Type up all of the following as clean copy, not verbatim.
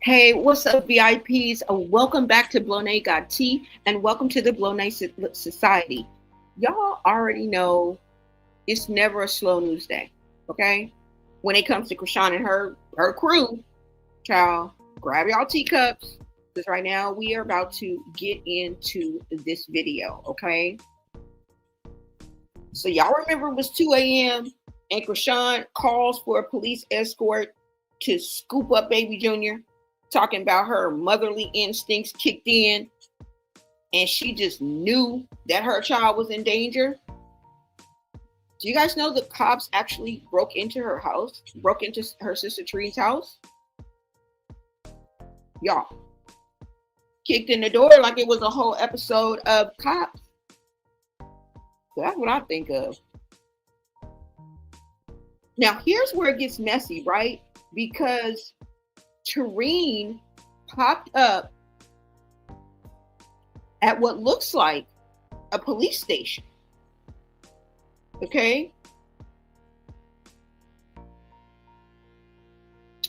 Hey, what's up, VIPs? Welcome back to Blonay Got Tea, and welcome to the Blonay Society. Y'all already know it's never a slow news day, okay? When it comes to Chrisean and her crew, child, grab y'all teacups, because right now we are about to get into this video, okay? So y'all remember it was 2 a.m. and Chrisean calls for a police escort to scoop up Baby Junior, talking about her motherly instincts kicked in and she just knew that her child was in danger. Do you guys know the cops actually broke into her house, broke into her sister Terrine's house? Y'all, kicked in the door like it was a whole episode of Cops. So that's what I think of. Now, here's where it gets messy, right? Because Terrine popped up at what looks like a police station. Okay?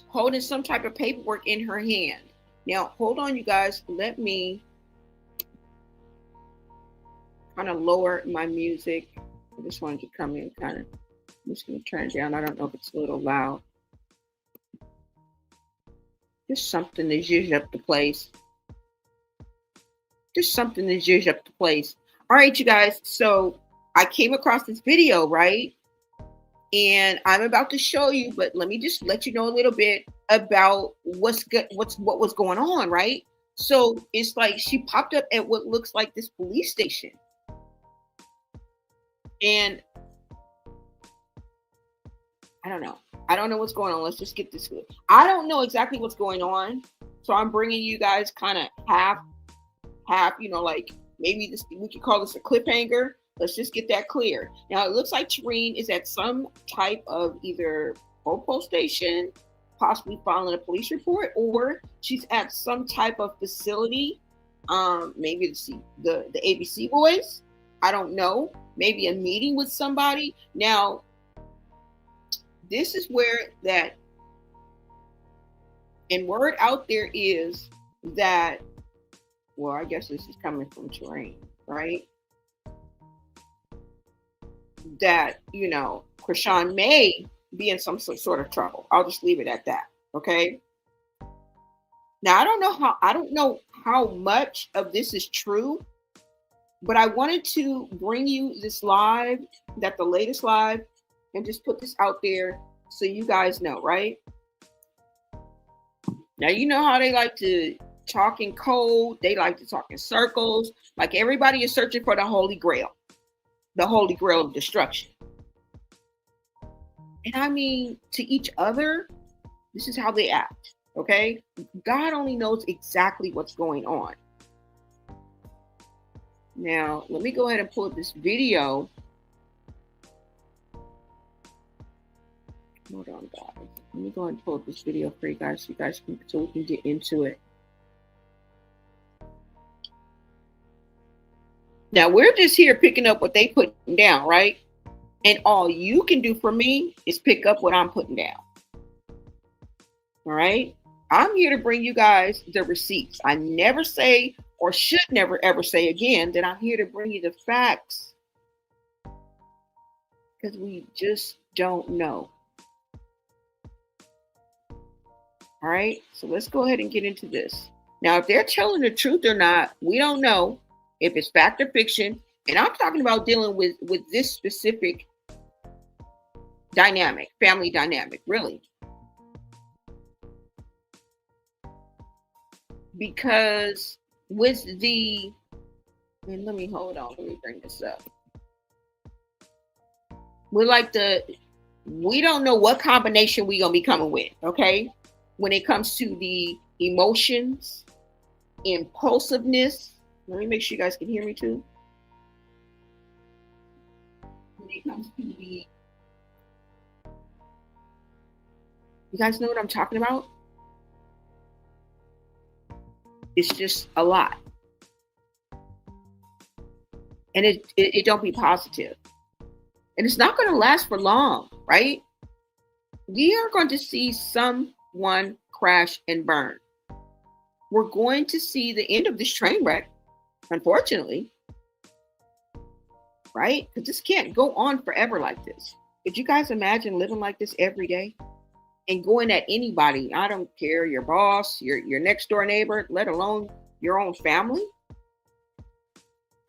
Holding some type of paperwork in her hand. Now, hold on, you guys. Let me kind of lower my music. I just wanted to come in kind of. I'm just going to turn it down. I don't know if it's a little loud. Just something to zhuzh up the place. Just something to zhuzh up the place. All right, you guys. So I came across this video, right? And I'm about to show you, but let me just let you know a little bit about what was going on, right? So it's like she popped up at what looks like this police station. And I don't know. I don't know what's going on. Let's just get this good. I don't know exactly what's going on. So I'm bringing you guys kind of half, like maybe this, we could call this a cliffhanger. Let's just get that clear. Now, it looks like Terrine is at some type of either post station, possibly filing a police report, or she's at some type of facility. Maybe it's the ABC boys. I don't know. Maybe a meeting with somebody. Now, this is where that, and word out there is that, well, I guess this is coming from Terrine, right? That, Chrisean may be in some sort of trouble. I'll just leave it at that. Okay. Now, I don't know how much of this is true, but I wanted to bring you this live, the latest live, and just put this out there so you guys know, right? Now, you know how they like to talk in code. They like to talk in circles. Like everybody is searching for the Holy Grail of destruction. And I mean, to each other, this is how they act, okay? God only knows exactly what's going on. Now, let me go ahead and pull up this video. Hold on, guys. Let me go ahead and pull up this video for you guys, so we can get into it. Now, we're just here picking up what they putting down, right? And all you can do for me is pick up what I'm putting down. All right? I'm here to bring you guys the receipts. I never say, or should never ever say again, that I'm here to bring you the facts. Because we just don't know. All right, so let's go ahead and get into this. Now, if they're telling the truth or not, we don't know if it's fact or fiction. And I'm talking about dealing with this specific dynamic, family dynamic, really. Because with let me bring this up. We don't know what combination we're going to be coming with, okay? When it comes to the emotions, impulsiveness, let me make sure you guys can hear me too. When it comes to the, you guys know what I'm talking about? It's just a lot. And it don't be positive. And it's not going to last for long, right? We are going to see someone crash and burn. we're going to see the end of this train wreck, unfortunately, right? Because this can't go on forever like this. Could you guys imagine living like this every day and going at anybody? I don't care, your boss, your next door neighbor, let alone your own family.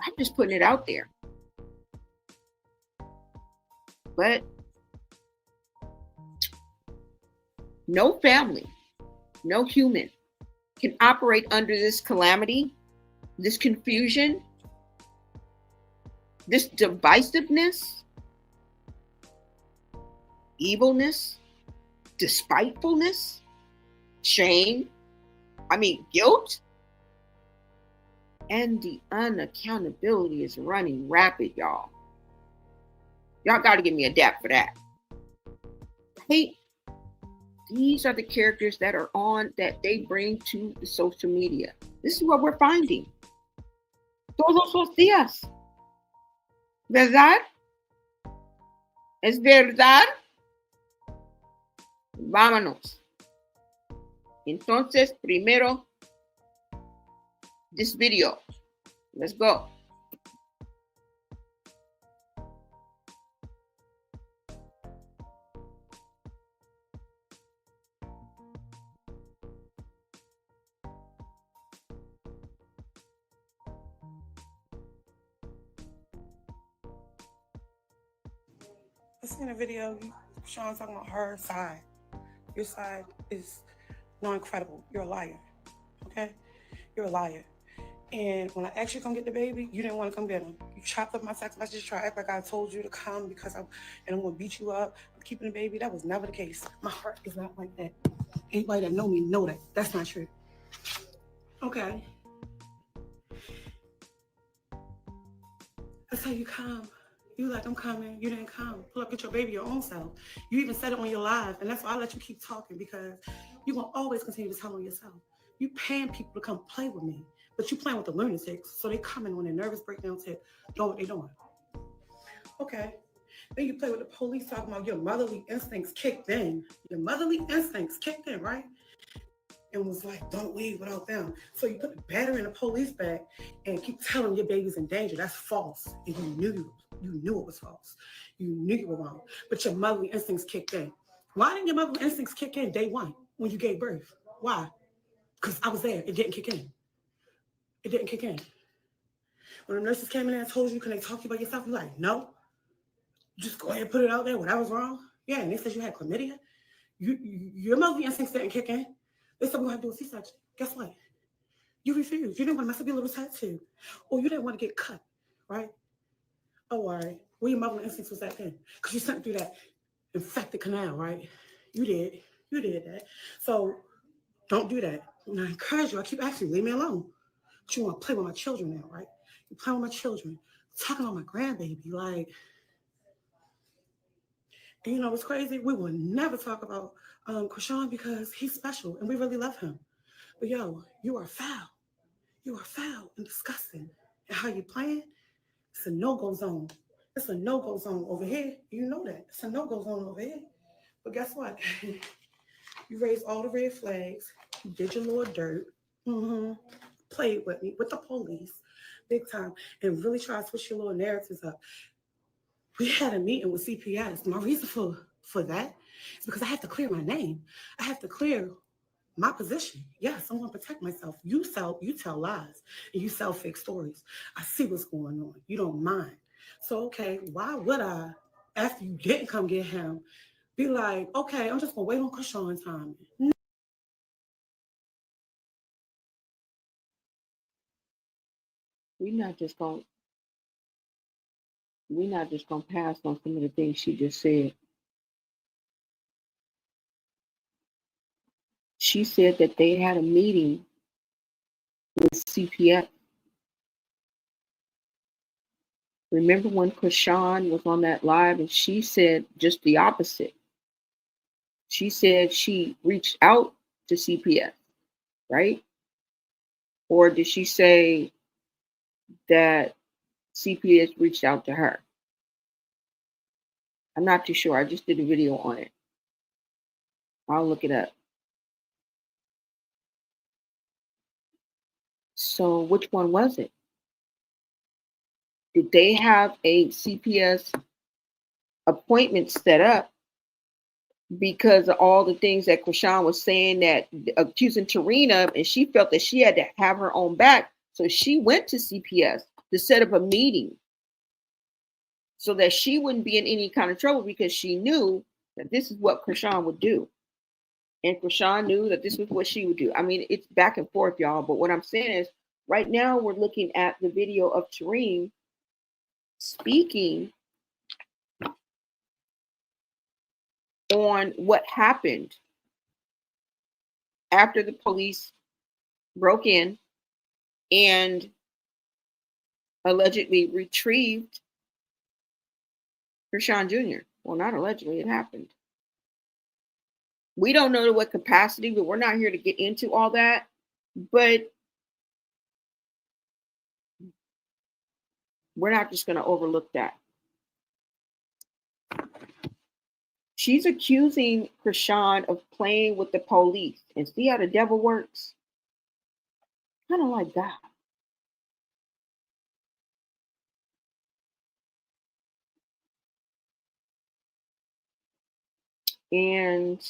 I'm just putting it out there. But no family, no human can operate under this calamity, this confusion, this divisiveness, evilness, despitefulness, shame, guilt, and the unaccountability is running rapid, y'all. Y'all got to give me a dap for that. Right? These are the characters that are on, that they bring to the social media. This is what we're finding. Todos los días. ¿Verdad? ¿Es verdad? Vámonos. Entonces, primero, this video. Let's go. I seen a video, Sean talking about her side. Your side is not incredible. You're a liar. Okay? You're a liar. And when I asked you to come get the baby, you didn't want to come get him. You chopped up my text message, try to act like I told you to come because I'm going to beat you up. I'm keeping the baby. That was never the case. My heart is not like that. Anybody that know me know that. That's not true. Okay. That's how you come. You like, I'm coming. You didn't come. Pull up, get your baby your own self. You even said it on your live, and that's why I let you keep talking, because you're going to always continue to tell on yourself. You paying people to come play with me, but you playing with the lunatics, so they coming on their nervous breakdown tip, doing what they doing. Okay. Then you play with the police talking about your motherly instincts kicked in. Your motherly instincts kicked in, right? And was like, don't leave without them. So you put the battery in the police bag and keep telling your baby's in danger. That's false. And you knew it was false. You knew you were wrong. But your motherly instincts kicked in. Why didn't your motherly instincts kick in day one when you gave birth? Why? Because I was there. It didn't kick in. It didn't kick in. When the nurses came in and told you, can they talk to you about yourself? You're like, no. Just go ahead and put it out there. Well, that was wrong. Yeah, and they said you had chlamydia. Your motherly instincts didn't kick in. They said we're going to do a C-section. Guess what? You refused. You didn't want to mess up your little tattoo. Or you didn't want to get cut, right? Oh, all right. Where your motherly instincts was that then? Because you sent through that infected canal, right? You did. You did that. So don't do that. And I encourage you. I keep asking you, leave me alone. But you want to play with my children now, right? You play with my children. Talking about my grandbaby. Like, and you know what's crazy? We will never talk about Chrisean because he's special and we really love him. But yo, you are foul. You are foul and disgusting. And how you playing? It's a no-go zone. It's a no-go zone over here. You know that. It's a no-go zone over here. But guess what? You raised all the red flags. You did your little dirt. Played with me, with the police, big time, and really tried to switch your little narratives up. We had a meeting with CPS. My reason for that is because I have to clear my name. I have to clear my position. Yes, I'm going to protect myself. You tell lies and you sell fake stories. I see what's going on. You don't mind. So, okay, why would I, after you didn't come get him, be like, okay, I'm just going to wait on Chrisean's time? We're not just gonna pass on some of the things she just said. She said that they had a meeting with CPS. Remember when Chrisean was on that live and she said just the opposite. She said she reached out to CPS, right? Or did she say that CPS reached out to her? I'm not too sure. I just did a video on it. I'll look it up. So which one was it? Did they have a CPS appointment set up because of all the things that Chrisean was saying, that accusing Terrine of, and she felt that she had to have her own back. So she went to CPS to set up a meeting so that she wouldn't be in any kind of trouble, because she knew that this is what Chrisean would do. And Chrisean knew that this was what she would do. I mean, it's back and forth, y'all. But what I'm saying is, right now we're looking at the video of Terrine speaking on what happened after the police broke in and allegedly retrieved Chrisean Jr. Well, not allegedly, it happened. We don't know to what capacity, but we're not here to get into all that. But we're not just going to overlook that. She's accusing Chrisean of playing with the police. And see how the devil works? Kind of like God. And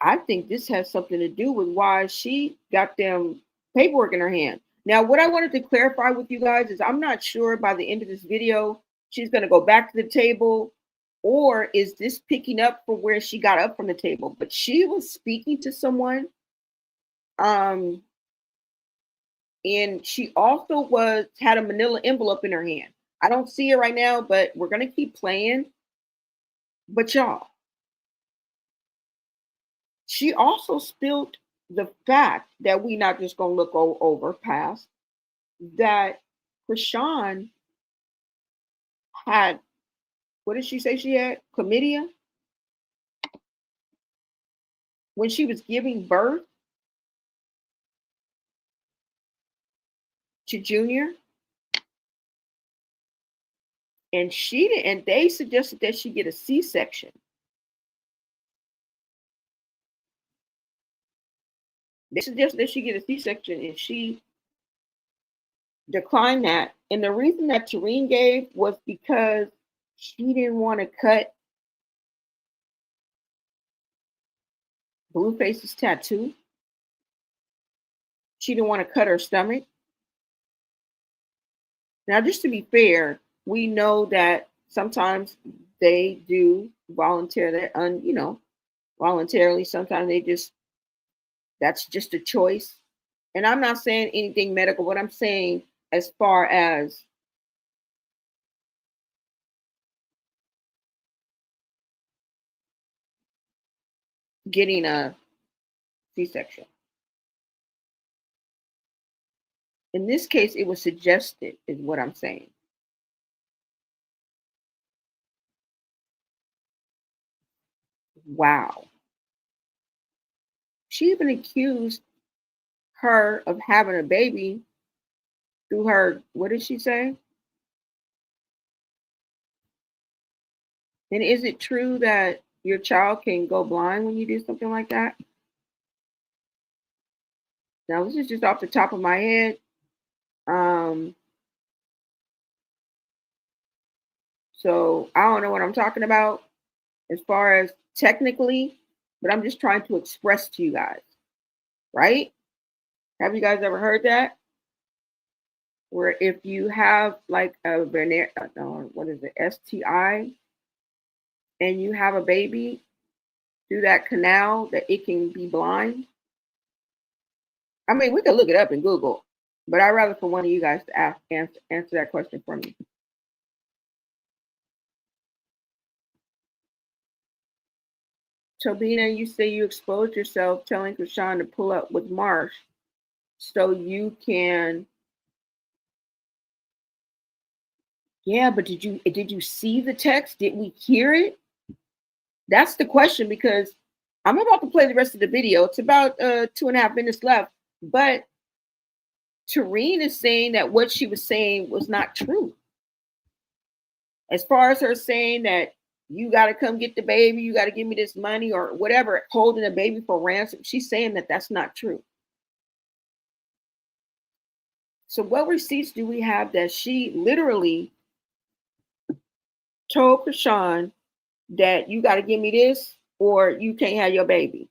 I think this has something to do with why she got them paperwork in her hand. Now, what I wanted to clarify with you guys is, I'm not sure by the end of this video she's going to go back to the table, or is this picking up from where she got up from the table? But she was speaking to someone, and she also had a manila envelope in her hand. I don't see it right now, but we're going to keep playing. But y'all, she also spilled the fact that we not just going to look over past, that Chrisean had, what did she say she had? Chlamydia? When she was giving birth to Junior. And they suggested that she get a C-section. They suggested that she get a C-section, and she declined that. And the reason that Terrine gave was because she didn't want to cut Blueface's tattoo. She didn't want to cut her stomach. Now, just to be fair, we know that sometimes they do voluntarily. Sometimes that's just a choice. And I'm not saying anything medical, but I'm saying as far as getting a C-section. In this case, it was suggested, is what I'm saying. Wow. She even accused her of having a baby through her, what did she say? And is it true that your child can go blind when you do something like that? Now, this is just off the top of my head. So I don't know what I'm talking about as far as technically, but I'm just trying to express to you guys, right? Have you guys ever heard that? Where if you have like a STI, and you have a baby through that canal, that it can be blind? I mean, we could look it up in Google, but I'd rather for one of you guys to answer that question for me. Tobina, you say you exposed yourself telling Chrisean to pull up with Marsh so you can. Yeah, but did you see the text? Did we hear it? That's the question, because I'm about to play the rest of the video. It's about 2.5 minutes left, but Terrine is saying that what she was saying was not true. As far as her saying that You got to come get the baby. You got to give me this money or whatever, holding a baby for ransom. She's saying that that's not true. So what receipts do we have that she literally told Chrisean that you got to give me this or you can't have your baby?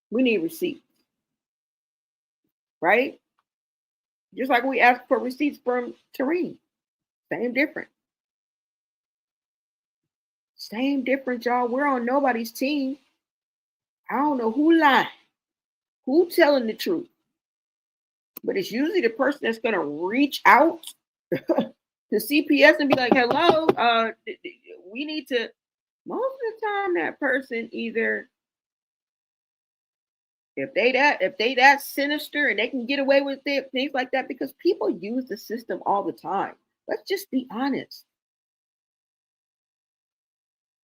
We need receipts, right? Just like we asked for receipts from Terrine. Same difference. Same difference, y'all. We're on nobody's team. I don't know who lying, who telling the truth, but it's usually the person that's going to reach out to CPS and be like, hello, we need to. Most of the time, that person either, if they that sinister and they can get away with it, things like that, because people use the system all the time. Let's just be honest.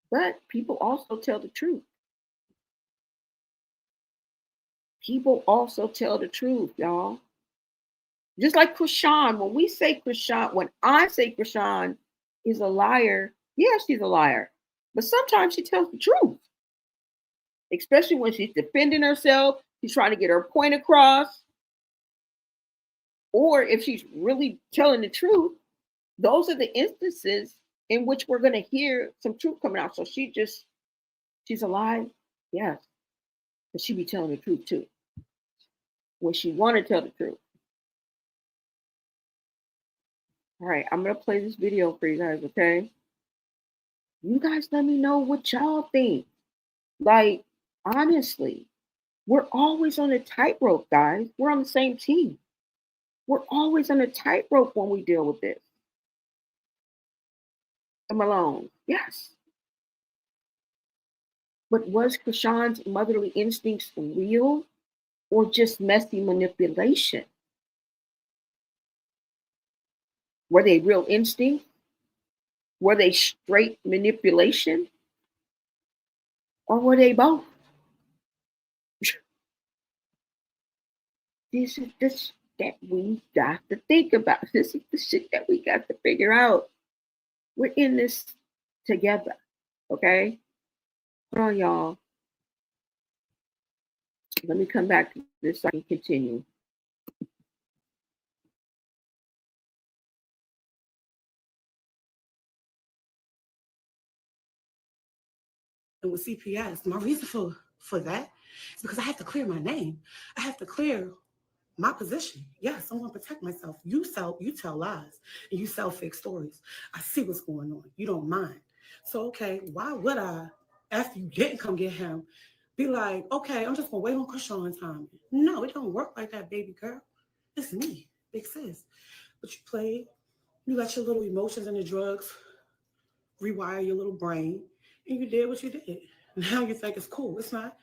But people also tell the truth. People also tell the truth, y'all. Just like Chrisean, when we say Chrisean, when I say Chrisean is a liar, yeah, she's a liar. But sometimes she tells the truth, especially when she's defending herself, she's trying to get her point across. Or if she's really telling the truth, those are the instances in which we're going to hear some truth coming out. So she's alive, yes, but she be telling the truth too when she want to tell the truth. All right, I'm going to play this video for you guys, okay? You guys let me know what y'all think. Like, honestly, we're always on a tightrope, guys. We're on the same team. We're always on a tightrope when we deal with this. I'm alone, yes. But was Chrisean's motherly instincts real or just messy manipulation? Were they real instincts? Were they straight manipulation? Or were they both? This is the shit that we got to think about. This is the shit that we got to figure out. We're in this together, okay? Hold on, y'all. Let me come back to this so I can continue. And with CPS, my reason for that is because I have to clear my name. I have to clear my position. Yes, I'm going to protect myself. You tell lies and you sell fake stories. I see what's going on. You don't mind. So, okay, why would I, after you didn't come get him, be like, okay, I'm just going to wait on Chrisean time? No, it don't work like that, baby girl. It's me, big sis. But you played. You got your little emotions and the drugs, rewire your little brain, and you did what you did. Now you think it's cool. It's not.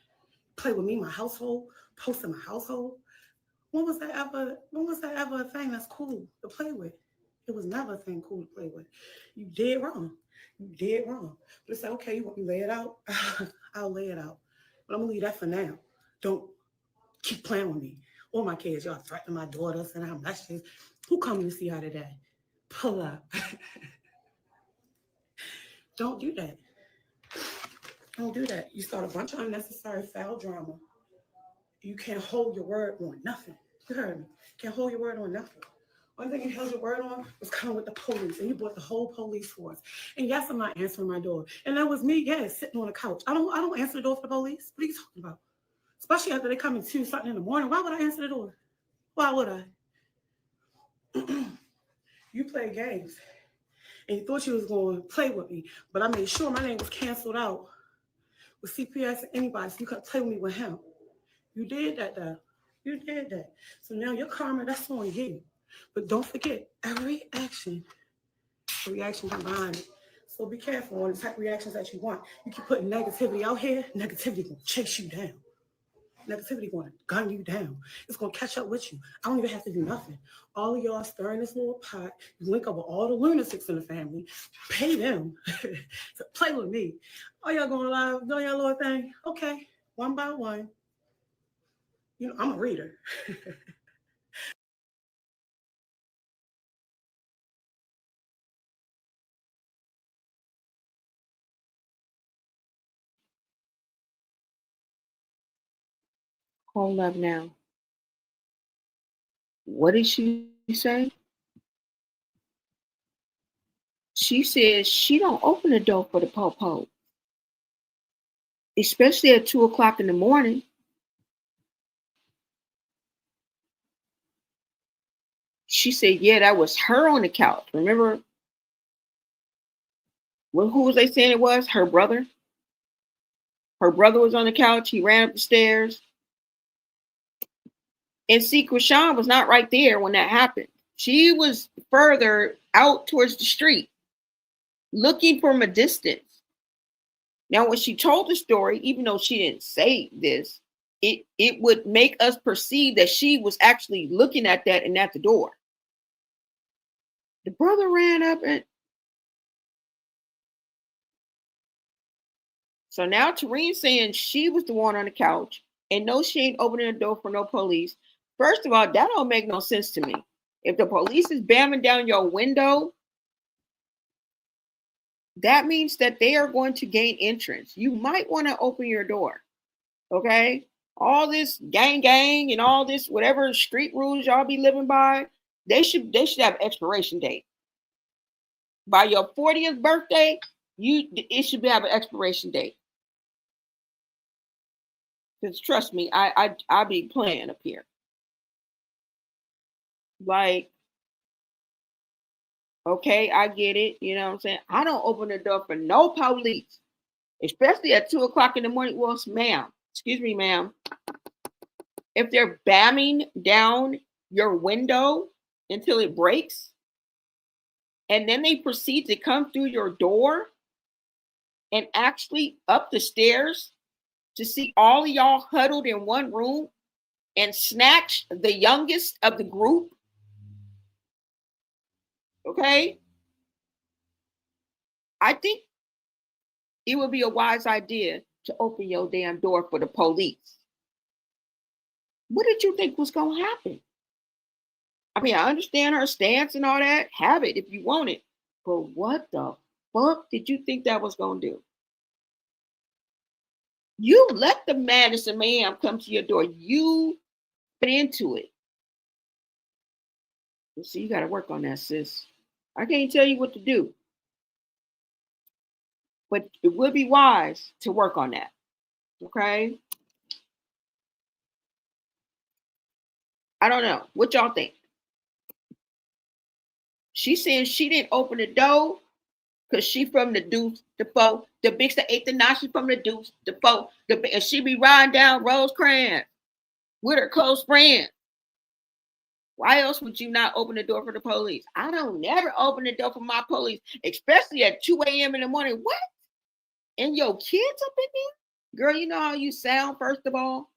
Play with me, my household, post in my household. When was that ever a thing that's cool to play with? It was never a thing cool to play with. You did wrong. You did wrong. But it's like, okay, you want me to lay it out? I'll lay it out. But I'm gonna leave that for now. Don't keep playing with me. All my kids, y'all threatening my daughter, sending her messages. Who coming to see her today? Pull up. Don't do that. Don't do that. You start a bunch of unnecessary foul drama. You can't hold your word on nothing. You heard me. Can't hold your word on nothing. One thing you held your word on was coming with the police, and you brought the whole police force. And yes, I'm not answering my door. And that was me, yes, sitting on the couch. I don't answer the door for the police. What are you talking about? Especially after they come and 2 something in the morning. Why would I answer the door? Why would I? You play games, and you thought you was going to play with me, but I made sure my name was canceled out with CPS and anybody, so you couldn't play with me with him. You did that, though. You did that. So now your karma, that's on you. But don't forget, every action, a reaction comes behind it. So be careful on the type of reactions that you want. You keep putting negativity out here, negativity going to chase you down. Negativity going to gun you down. It's going to catch up with you. I don't even have to do nothing. All of y'all stirring this little pot. You link up with all the lunatics in the family. Pay them to play with me. Oh, y'all going live? Do y'all little thing? Okay, one by one. You know, I'm a reader. Hold up now. What did she say? She says she don't open the door for the po-po, especially at 2 o'clock in the morning. She said, yeah, that was her on the couch. Remember, who was they saying it was? Her brother? Her brother was on the couch. He ran up the stairs. And see, Chrisean was not right there when that happened. She was further out towards the street, looking from a distance. Now, when she told the story, even though she didn't say this, it would make us perceive that she was actually looking at that and at the door. The brother ran up and so now Terrine's saying she was the one on the couch and no, she ain't opening the door for no police. First of all, that don't make no sense to me. If the police is bamming down your window, that means that they are going to gain entrance. You might want to open your door. Okay? All this gang and all this whatever street rules y'all be living by, they should have expiration date. By your 40th birthday, it should have an expiration date. Because trust me, I be playing up here. Like, okay, I get it. You know what I'm saying? I don't open the door for no police, especially at 2 o'clock in the morning. Well, ma'am, excuse me, ma'am. If they're bamming down your window until it breaks, and then they proceed to come through your door and actually up the stairs to see all of y'all huddled in one room and snatch the youngest of the group, okay? I think it would be a wise idea to open your damn door for the police. What did you think was going to happen? I mean, I understand her stance and all that. Have it if you want it. But what the fuck did you think that was going to do? You let the madness and mayhem come to your door. You get into it. So you got to work on that, sis. I can't tell you what to do. But it would be wise to work on that. Okay? I don't know. What y'all think? She said she didn't open the door because she from the deuce, the foe, the big the eighth, the nine, she from the deuce, the foe, and she be riding down Rosecrans with her close friend. Why else would you not open the door for the police? I don't never open the door for my police, especially at 2 a.m. in the morning. What? And your kids up in there? Girl, you know how you sound, first of all?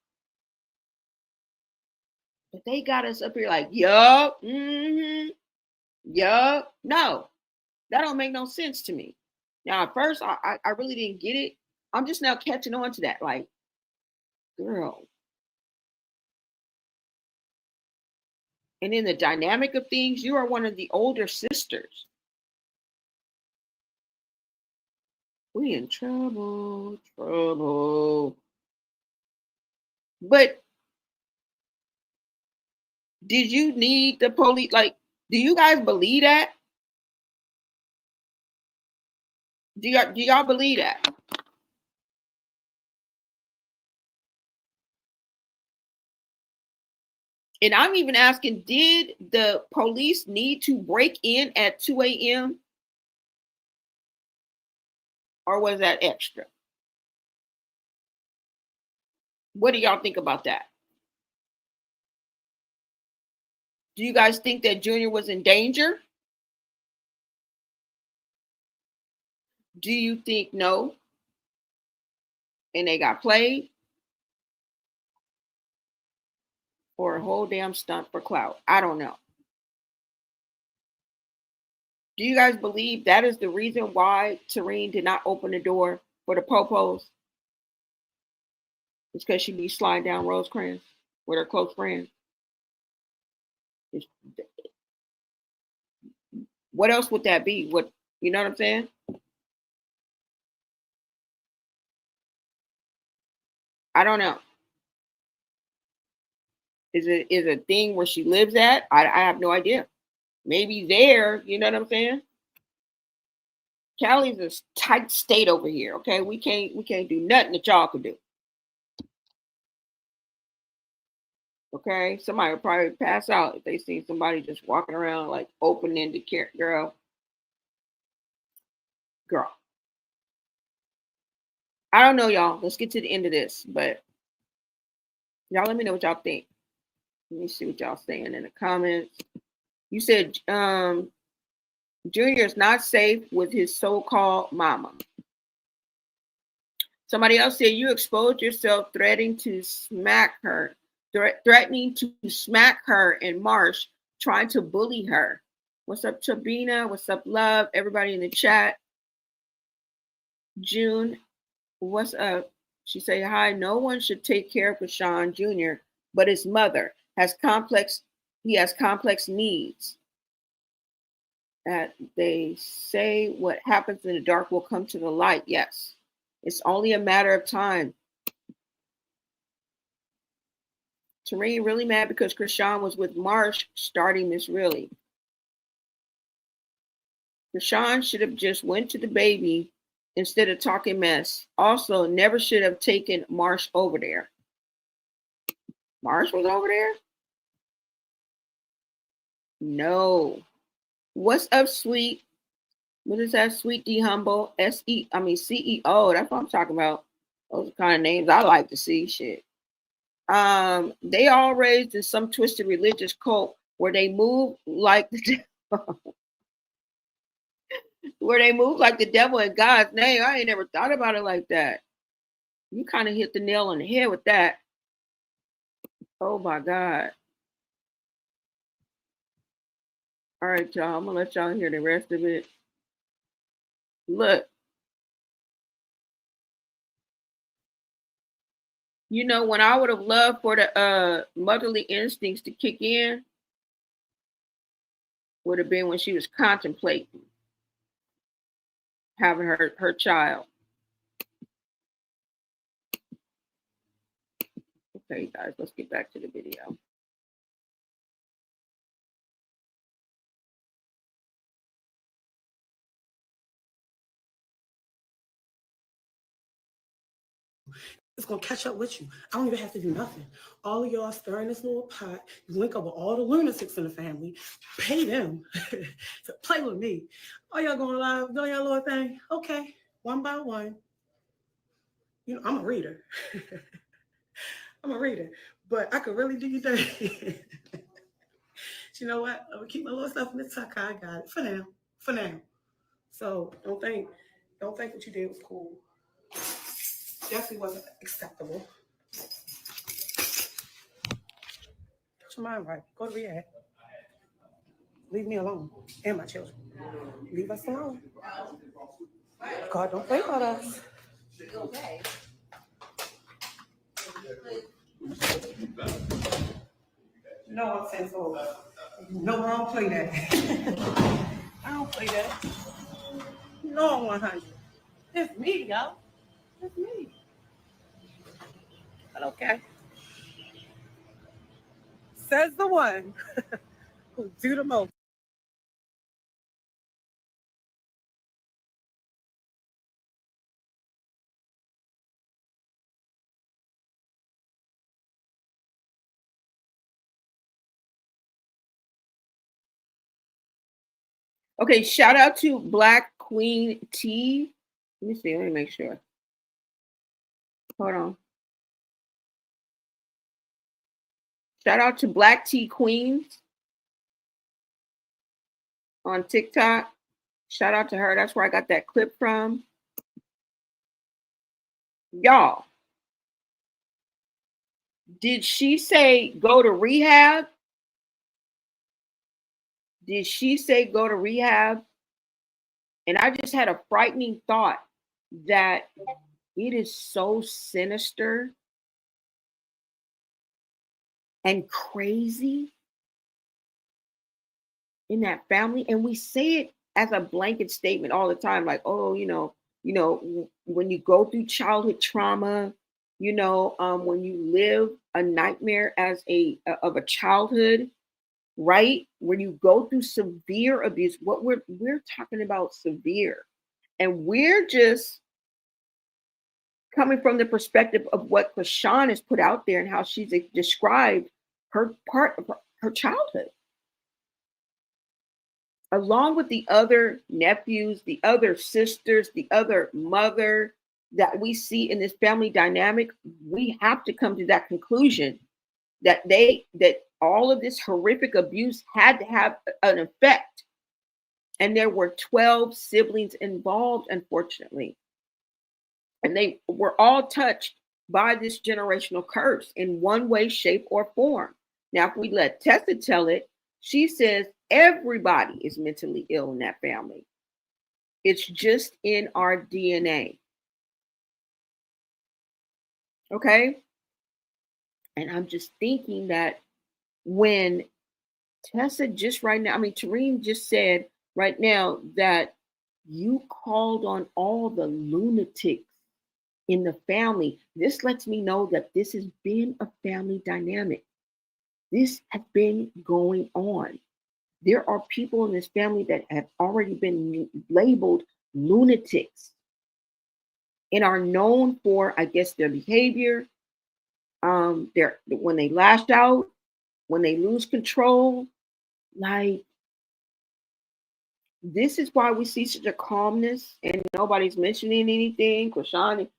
But they got us up here like, yup, yup. No, that don't make no sense to me. Now, at first, I really didn't get it. I'm just now catching on to that. Like, girl. And in the dynamic of things, you are one of the older sisters. We in trouble. But did you need the police? Like, do you guys believe that? Do y'all believe that? And I'm even asking, did the police need to break in at 2 a.m.? Or was that extra? What do y'all think about that? Do you guys think that Junior was in danger? Do you think no? And they got played? Or a whole damn stunt for clout? I don't know. Do you guys believe that is the reason why Terrine did not open the door for the popos? It's because she be sliding down Rosecrans with her close friends. What else would that be? What, you know what I'm saying? I don't know. Is it a thing where she lives at? I have no idea. Maybe there, you know what I'm saying? Cali's a tight state over here. Okay, we can't do nothing that y'all can do. Okay, somebody will probably pass out if they see somebody just walking around like open-ended girl. I don't know, y'all. Let's get to the end of this, but y'all let me know what y'all think. Let me see what y'all saying in the comments. You said Junior is not safe with his so-called mama. Somebody else said you exposed yourself threatening to smack her in March, trying to bully her. What's up, Chabina? What's up, love? Everybody in the chat. June, what's up? She say hi. No one should take care of Chrisean Jr., but his mother has complex. He has complex needs. That they say what happens in the dark will come to the light. Yes, it's only a matter of time. Terrine really mad because Chrisean was with Marsh starting Miss Really. Chrisean should have just went to the baby instead of talking mess. Also, never should have taken Marsh over there. Marsh was over there? No. What's up, sweet? What is that, sweet D Humble? CEO. That's what I'm talking about. Those are kind of names I like to see. Shit. They all raised in some twisted religious cult where they move like the where they move like the devil in God's name. I ain't never thought about it like that. You kind of hit the nail on the head with that. Oh my God. All right, y'all. I'm gonna let y'all hear the rest of it. Look. You know, when I would have loved for the motherly instincts to kick in, would have been when she was contemplating having her child. Okay, guys, let's get back to the video. It's gonna catch up with you. I don't even have to do nothing. All of y'all stirring this little pot. You link up with all the lunatics in the family, pay them to play with me. Oh, y'all going live, doing your little thing? Okay, one by one. You know, I'm a reader. I'm a reader, but I could really do your thing. You know what? I'm gonna keep my little stuff in the tuck. I got it for now. For now. So don't think what you did was cool. Definitely wasn't acceptable. Put your mind right. Go to rehab. Leave me alone and my children. Leave us alone. God don't play about us. Okay. No, I'm saying so. No, I don't play that. I don't play that. No, I'm 100. It's me, y'all. It's me. But okay. Says the one who do the most. Okay, shout out to Black Queen T. Let me see. Let me make sure. Hold on. Shout out to Black Tea Queens on TikTok. Shout out to her. That's where I got that clip from. Y'all, did she say go to rehab? Did she say go to rehab? And I just had a frightening thought that it is so sinister and crazy in that family. And we say it as a blanket statement all the time, like, oh, you know, when you go through childhood trauma, when you live a nightmare as of a childhood, right? When you go through severe abuse, what we're talking about severe. And we're just coming from the perspective of what Chrisean has put out there and how she's described her part of her childhood, along with the other nephews, the other sisters, the other mother that we see in this family dynamic. We have to come to that conclusion that all of this horrific abuse had to have an effect. And there were 12 siblings involved, unfortunately. And they were all touched by this generational curse in one way, shape, or form. Now, if we let Tessa tell it, she says everybody is mentally ill in that family. It's just in our DNA. Okay? And I'm just thinking that when Tessa just right now, Terrine just said right now that you called on all the lunatics in the family. This lets me know that this has been a family dynamic. This has been going on. There are people in this family that have already been labeled lunatics and are known for, I guess, their behavior. When they lash out, when they lose control, like, this is why we see such a calmness and nobody's mentioning anything. Chrisean,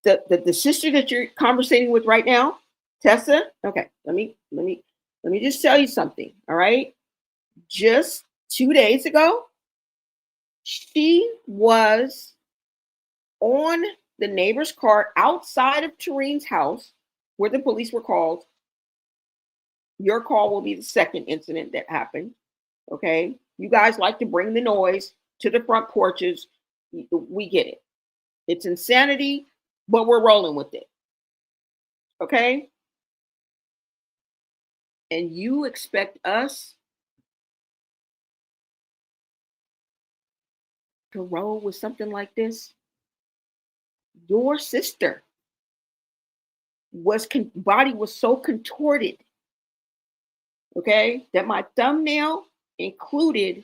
the sister that you're conversating with right now, Tessa. Okay, let me just tell you something. All right, just 2 days ago, she was on the neighbor's car outside of Terrine's house, where the police were called. Your call will be the second incident that happened. Okay, you guys like to bring the noise to the front porches. We get it. It's insanity, but we're rolling with it. Okay? And you expect us to roll with something like this? Your sister body was so contorted, okay, that my thumbnail included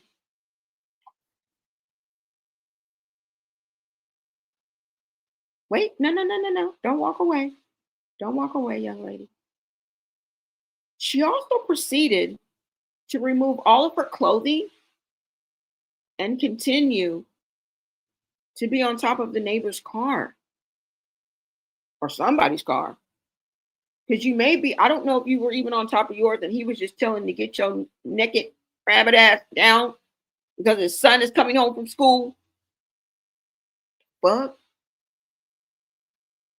wait, no. Don't walk away. Don't walk away, young lady. She also proceeded to remove all of her clothing and continue to be on top of the neighbor's car or somebody's car. Because you may be, I don't know if you were even on top of yours and he was just telling to get your naked rabbit ass down because his son is coming home from school. But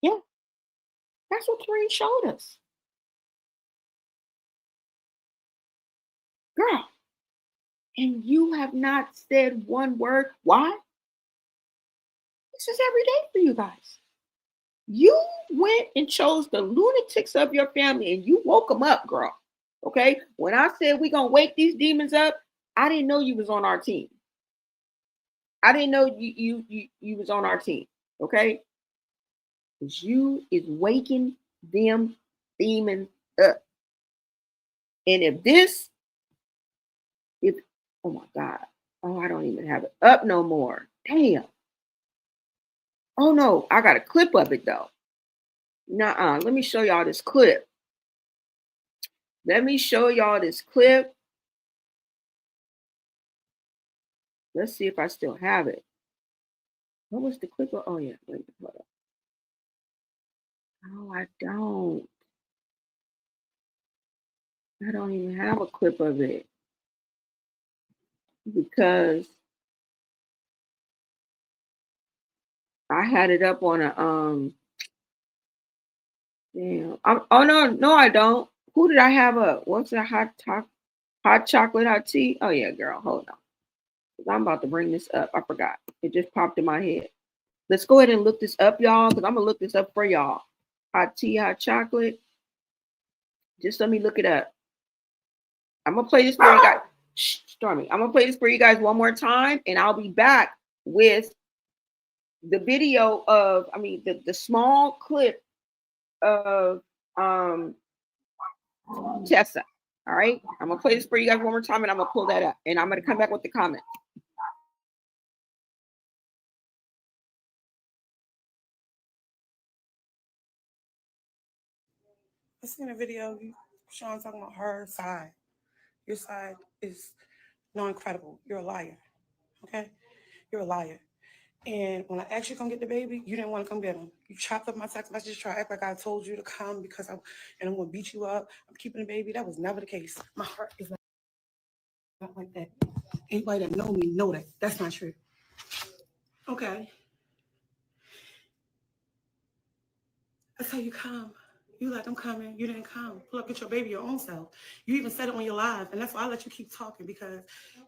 yeah, that's what Terrine showed us. Girl, and you have not said one word. Why? This is every day for you guys. You went and chose the lunatics of your family and you woke them up, girl. Okay? When I said we gonna wake these demons up, I didn't know you was on our team. I didn't know you was on our team. Okay? Because you is waking them demons up. And oh my God. Oh, I don't even have it up no more. Damn. Oh no, I got a clip of it though. Nuh-uh. Let me show y'all this clip. Let's see if I still have it. What was the clip? Oh yeah, wait, hold up. No, I don't. I don't even have a clip of it because I had it up on a damn. Oh no, I don't. Who did I have up? What's that hot chocolate hot tea? Oh yeah, girl, hold on. I'm about to bring this up. I forgot. It just popped in my head. Let's go ahead and look this up, y'all, because I'm gonna look this up for y'all. Hot tea, hot chocolate. Just let me look it up. I'm gonna play this for you guys. Shh, Stormy. I'm gonna play this for you guys one more time, and I'll be back with the video of, I mean, the small clip of Tessa. All right, I'm gonna play this for you guys one more time, and I'm gonna pull that up, and I'm gonna come back with the comments. I seen a video, Sean talking about her side. Your side is no incredible. You're a liar. Okay? You're a liar. And when I asked you to come get the baby, you didn't want to come get him. You chopped up my text message, try to act like I told you to come because I'm gonna beat you up. I'm keeping the baby. That was never the case. My heart is not like that. Anybody that know me know that. That's not true. Okay. That's how you come. You like, I'm coming. You didn't come. Pull up, get your baby your own self. You even said it on your live, and that's why I let you keep talking, because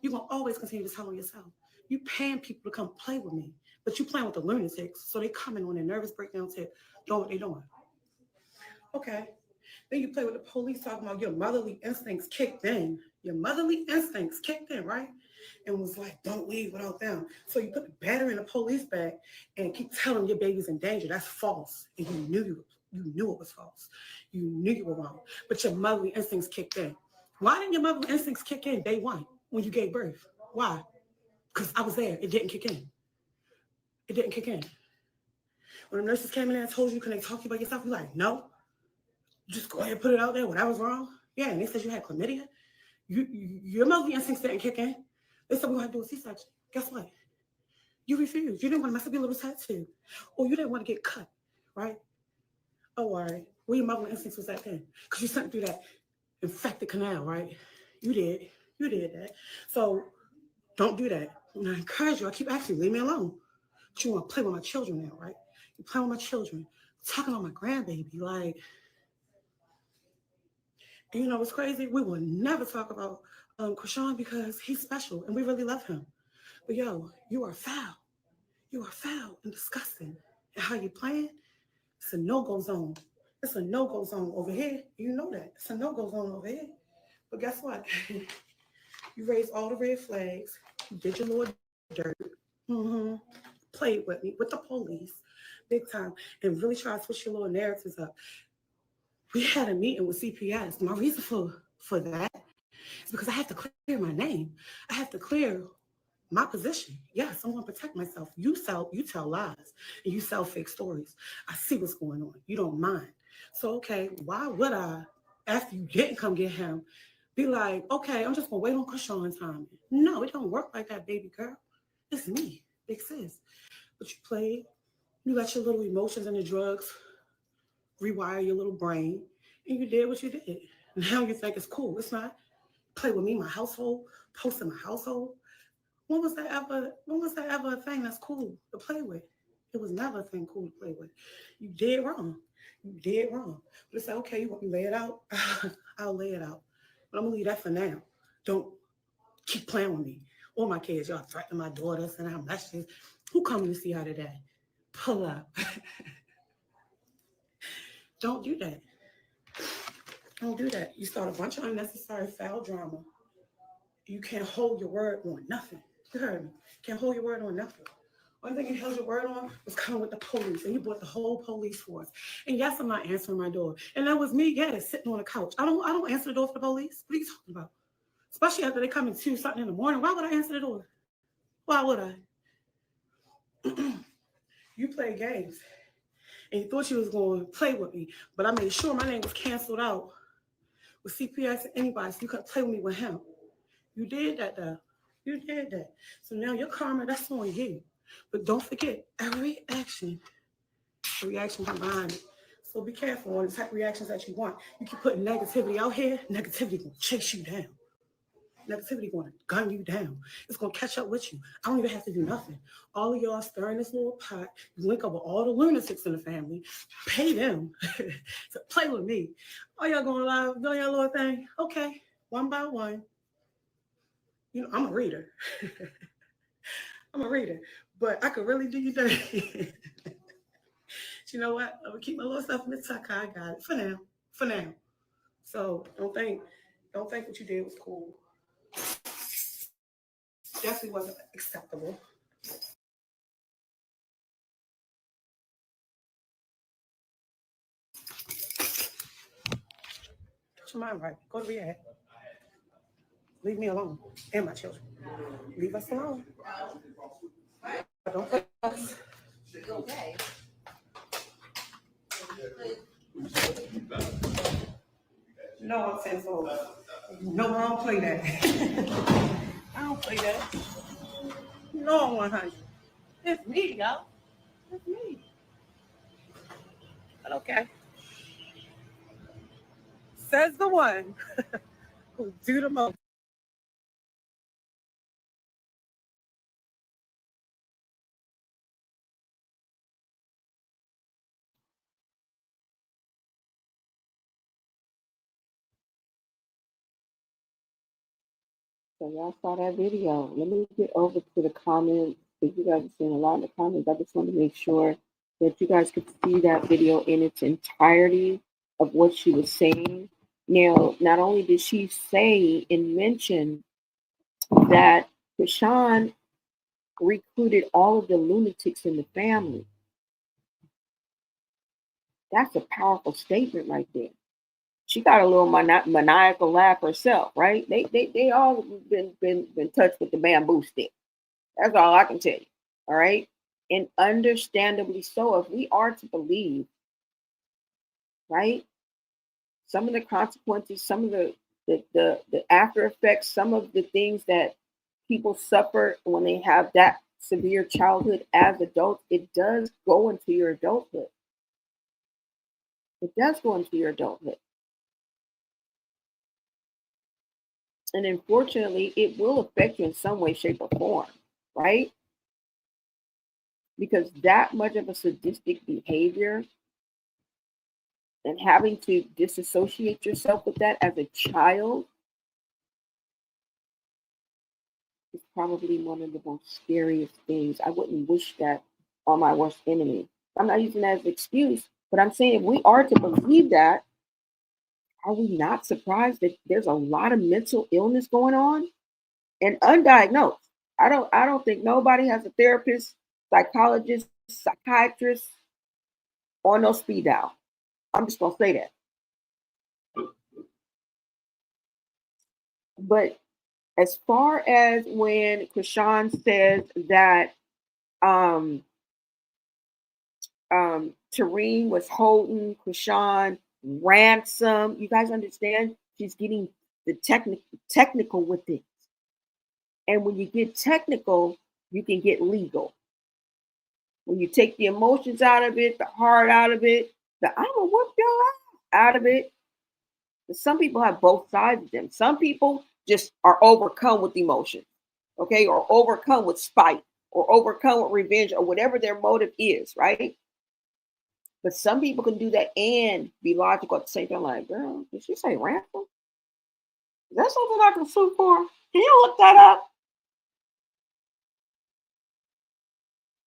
you're going to always continue to tell on yourself. You paying people to come play with me, but you playing with the lunatics, so they coming on their nervous breakdown tip, doing what they doing. Okay. Then you play with the police talking about your motherly instincts kicked in. Your motherly instincts kicked in, right? And was like, don't leave without them. So you put the battery in the police bag and keep telling your baby's in danger. That's false. And you knew it was false. You knew you were wrong. But your motherly instincts kicked in. Why didn't your motherly instincts kick in day one when you gave birth? Why? Because I was there. It didn't kick in. It didn't kick in. When the nurses came in and told you, can they talk to you about yourself? You're like, no. Just go ahead and put it out there. When I was wrong. Yeah, and they said you had chlamydia. Your motherly instincts didn't kick in. They said we had to do a C-section. Guess what? You refused. You didn't want to mess up your little tattoo. Or you didn't want to get cut, right? Oh, all right. Where your motherly instincts was at then? Because you sent through that infected canal, right? You did. You did that. So don't do that. And I encourage you. I keep asking you, leave me alone. But you want to play with my children now, right? You play with my children. Talking on my grandbaby. Like, you know what's crazy? We will never talk about Chrisean because he's special and we really love him. But yo, you are foul. You are foul and disgusting. And how you playing? It's a no-go zone. It's a no-go zone over here. You know that. It's a no-go zone over here. But guess what? You raised all the red flags. You did your little dirt. Mm-hmm. Played with me, with the police, big time, and really tried to switch your little narratives up. We had a meeting with CPS. My reason for that is because I have to clear my name. I have to clear my position. Yes, I want to protect myself. You tell lies and you sell fake stories. I see what's going on. You don't mind. So okay, why would I, after you didn't come get him, be like, okay, I'm just gonna wait on Chrisean's time? No, it don't work like that, baby girl. It's me, big sis. But you played, you let your little emotions and the drugs rewire your little brain, and you did what you did. Now you think it's cool. It's not. Play with me, my household, post in my household. When was that ever a thing that's cool to play with? It was never a thing cool to play with. You did wrong. You did wrong. But it's like, okay, you want me to lay it out? I'll lay it out. But I'm gonna leave that for now. Don't keep playing with me. Or my kids, y'all threatening my daughters and I'm messages. Who coming to see her today? Pull up. Don't do that. Don't do that. You start a bunch of unnecessary foul drama. You can't hold your word on nothing. You heard me. Can't hold your word on nothing. Only thing you held your word on was coming with the police, and you brought the whole police force. And yes, I'm not answering my door. And that was me, sitting on the couch. I don't answer the door for the police. What are you talking about? Especially after they come at 2 something in the morning. Why would I answer the door? Why would I? You play games. And you thought you was going to play with me, but I made sure my name was canceled out with CPS and anybody, so you couldn't play with me with him. You did that, though. You did that. So now your karma, that's on you. But don't forget, every action, the reaction comes behind it. So be careful on the type of reactions that you want. You keep putting negativity out here, negativity going to chase you down. Negativity going to gun you down. It's going to catch up with you. I don't even have to do nothing. All of y'all stirring this little pot. You link up with all the lunatics in the family. Pay them to play with me. Oh, y'all going live, doing your little thing? Okay, one by one. You know, I'm a reader. I'm a reader. But I could really do you dirty. You know what? I'm going to keep my little stuff in the tuck. I got it. For now. For now. So don't think what you did was cool. Definitely wasn't acceptable. your mind right. Go to rehab. Leave me alone and my children. Leave us alone. Don't play us. No, I'm saying so. No, I don't play that. I don't play that. No, 100. It's me, y'all. It's me. But okay. Says the one who do the most. So y'all saw that video. Let me get over to the comments because you guys are seeing a lot in the comments. I just want to make sure that you guys could see that video in its entirety of what she was saying. Now, not only did she say and mention that Chrisean recruited all of the lunatics in the family. That's a powerful statement right there. She got a little maniacal laugh herself, right? They all been touched with the bamboo stick. That's all I can tell you. All right. And understandably so, if we are to believe, right, some of the consequences, some of the after effects, some of the things that people suffer when they have that severe childhood as adults, it does go into your adulthood. It does go into your adulthood. And unfortunately, it will affect you in some way, shape, or form, right? Because that much of a sadistic behavior and having to disassociate yourself with that as a child is probably one of the most scariest things. I wouldn't wish that on my worst enemy. I'm not using that as an excuse, but I'm saying if we are to believe that, are we not surprised that there's a lot of mental illness going on and undiagnosed? I don't think nobody has a therapist, psychologist, psychiatrist on no speed dial. I'm just gonna say that. But as far as when Chrisean says that um Terrine was holding Chrisean ransom, you guys understand? She's getting the technical with it. And when you get technical, you can get legal. When you take the emotions out of it, the heart out of it, the I'm gonna whoop your ass out of it. Some people have both sides of them. Some people just are overcome with emotion, okay, or overcome with spite, or overcome with revenge, or whatever their motive is, right? But some people can do that and be logical at the same time. Like, girl, did she say ransom? Is that something I can sue for? Can you look that up?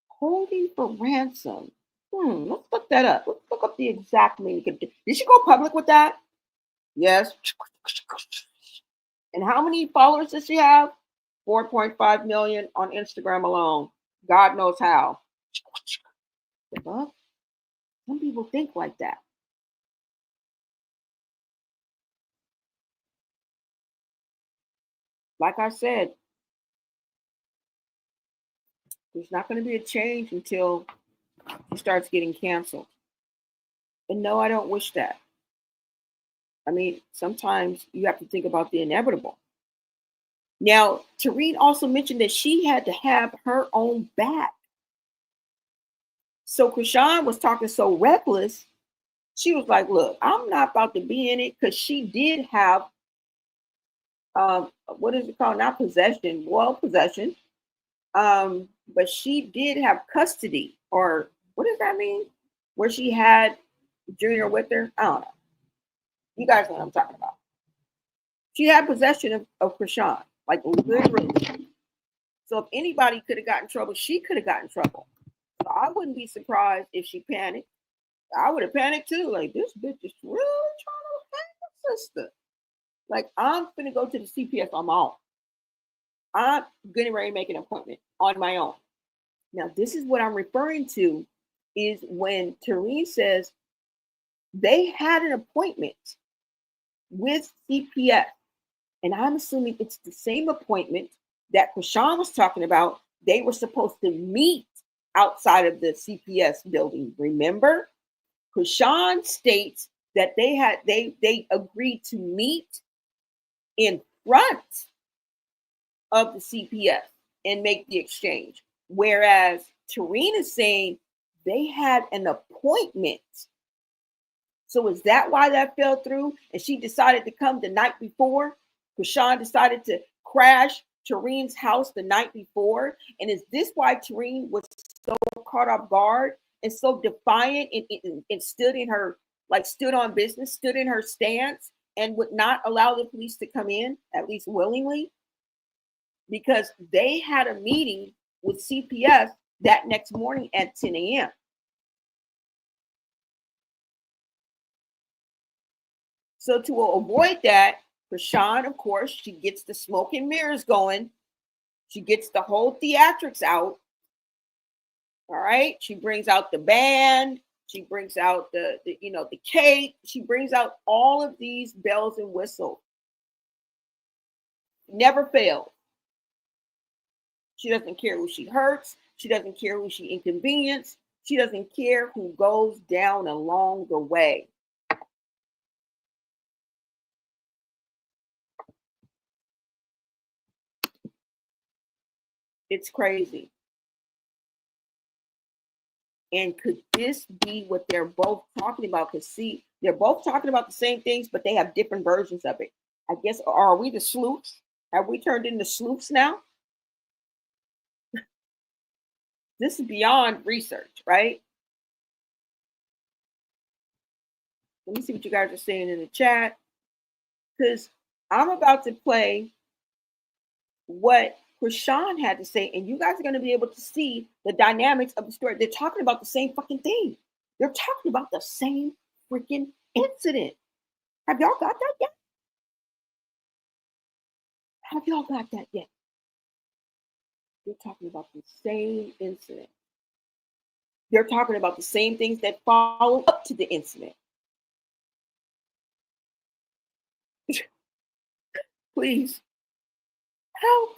Holding for ransom. Let's look that up. Let's look up the exact meaning. Did she go public with that? Yes. And how many followers does she have? 4.5 million on Instagram alone. God knows how. Well, some people think like that. Like I said, there's not going to be a change until she starts getting canceled. And no, I don't wish that. I mean, sometimes you have to think about the inevitable. Now, Terrine also mentioned that she had to have her own back. So Chrisean was talking so reckless. She was like, look, I'm not about to be in it, because she did have, what is it called? Not possession, well, possession. But she did have custody, or what does that mean? Where she had Junior with her? I don't know. You guys know what I'm talking about. She had possession of Chrisean, like literally. So if anybody could have gotten in trouble, she could have gotten in trouble. So I wouldn't be surprised if she panicked. I would have panicked too. Like, this bitch is really trying to hang my sister. Like, I'm gonna go to the CPS on my own. I'm getting ready to make an appointment on my own. Now, this is what I'm referring to, is when Terrine says they had an appointment with CPS. And I'm assuming it's the same appointment that Chrisean was talking about. They were supposed to meet outside of the CPS building. Remember? Chrisean states that they agreed to meet in front of the CPS and make the exchange. Whereas Terrine is saying they had an appointment. So is that why that fell through? And she decided to come the night before? Chrisean decided to crash Terrine's house the night before? And is this why Terrine was so caught off guard and so defiant and stood in her, like stood on business, stood in her stance and would not allow the police to come in, at least willingly? Because they had a meeting with CPS that next morning at 10 a.m. So to avoid that, Chrisean, of course, she gets the smoke and mirrors going. She gets the whole theatrics out. All right. She brings out the band. She brings out the cake. She brings out all of these bells and whistles. Never fails. She doesn't care who she hurts. She doesn't care who she inconvenienced. She doesn't care who goes down along the way. It's crazy. And could this be what they're both talking about? Because see, they're both talking about the same things, but they have different versions of it. I guess, are we the sleuths? Have we turned into sleuths now? This is beyond research, right? Let me see what you guys are saying in the chat. Because I'm about to play what Chrisean had to say, and you guys are going to be able to see the dynamics of the story. They're talking about the same fucking thing. They're talking about the same freaking incident. Have y'all got that yet? Have y'all got that yet? They're talking about the same incident. They're talking about the same things that follow up to the incident. Please help.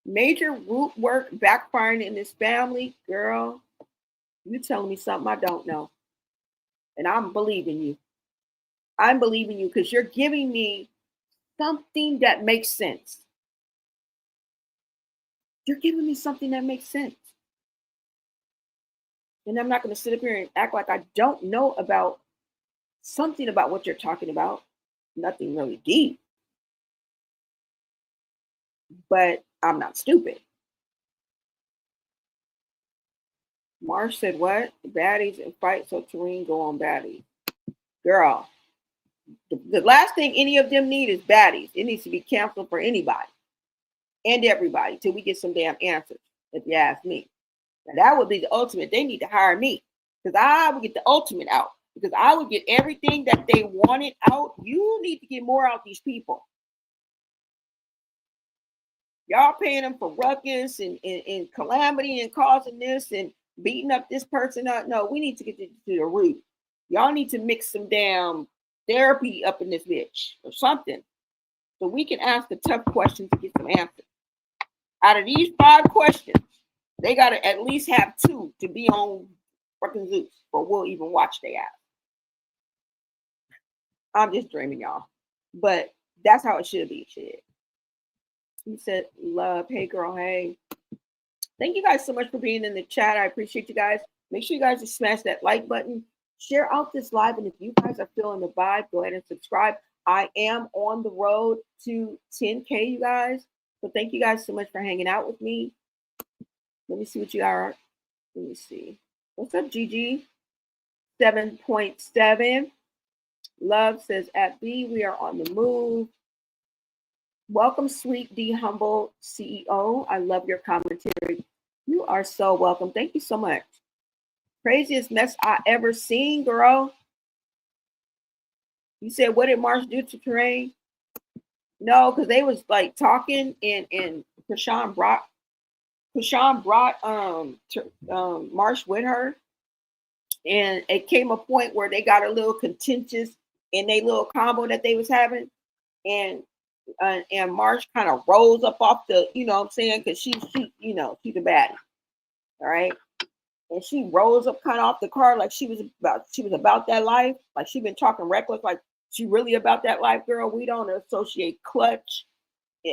Major root work backfiring in this family. Girl, you telling me something I don't know. And I'm believing you. I'm believing you because you're giving me something that makes sense. You're giving me something that makes sense. And I'm not going to sit up here and act like I don't know about something about what you're talking about. Nothing really deep. But I'm not stupid. Marsh said, what? Baddies and fight so Terrine go on baddies. Girl, the last thing any of them need is baddies. It needs to be canceled for anybody and everybody till we get some damn answers, if you ask me. Now, that would be the ultimate. They need to hire me because I would get the ultimate out because I would get everything that they wanted out. You need to get more out these people. Y'all paying them for ruckus and calamity and causing this and beating up this person up. No, we need to get to the root. Y'all need to mix some damn therapy up in this bitch or something so we can ask the tough questions to get some answers. Out of these 5 questions, they got to at least have 2 to be on fucking Zeus, or we'll even watch they ass. I'm just dreaming, y'all. But that's how it should be. Shit. He said, love. Hey, girl. Hey. Thank you guys so much for being in the chat. I appreciate you guys. Make sure you guys just smash that like button. Share out this live. And if you guys are feeling the vibe, go ahead and subscribe. I am on the road to 10K, you guys. So thank you guys so much for hanging out with me. Let me see what you are. Let me see. What's up, GG? 7.7. Love says, at B, we are on the move. Welcome, Sweet D Humble CEO. I love your commentary. You are so welcome. Thank you so much. Craziest mess I ever seen, girl. You said, what did Marsh do to Terrine? No, because they was like talking and Chrisean brought Marsh with her. and it came a point where they got a little contentious in their little combo that they was having, and Marsh kind of rose up off the, you know what I'm saying, because she she's a baddie, all right, and she rose up kind of off the car like she was about that life, like she been talking reckless, like she really about that life, girl. We don't associate Clutch,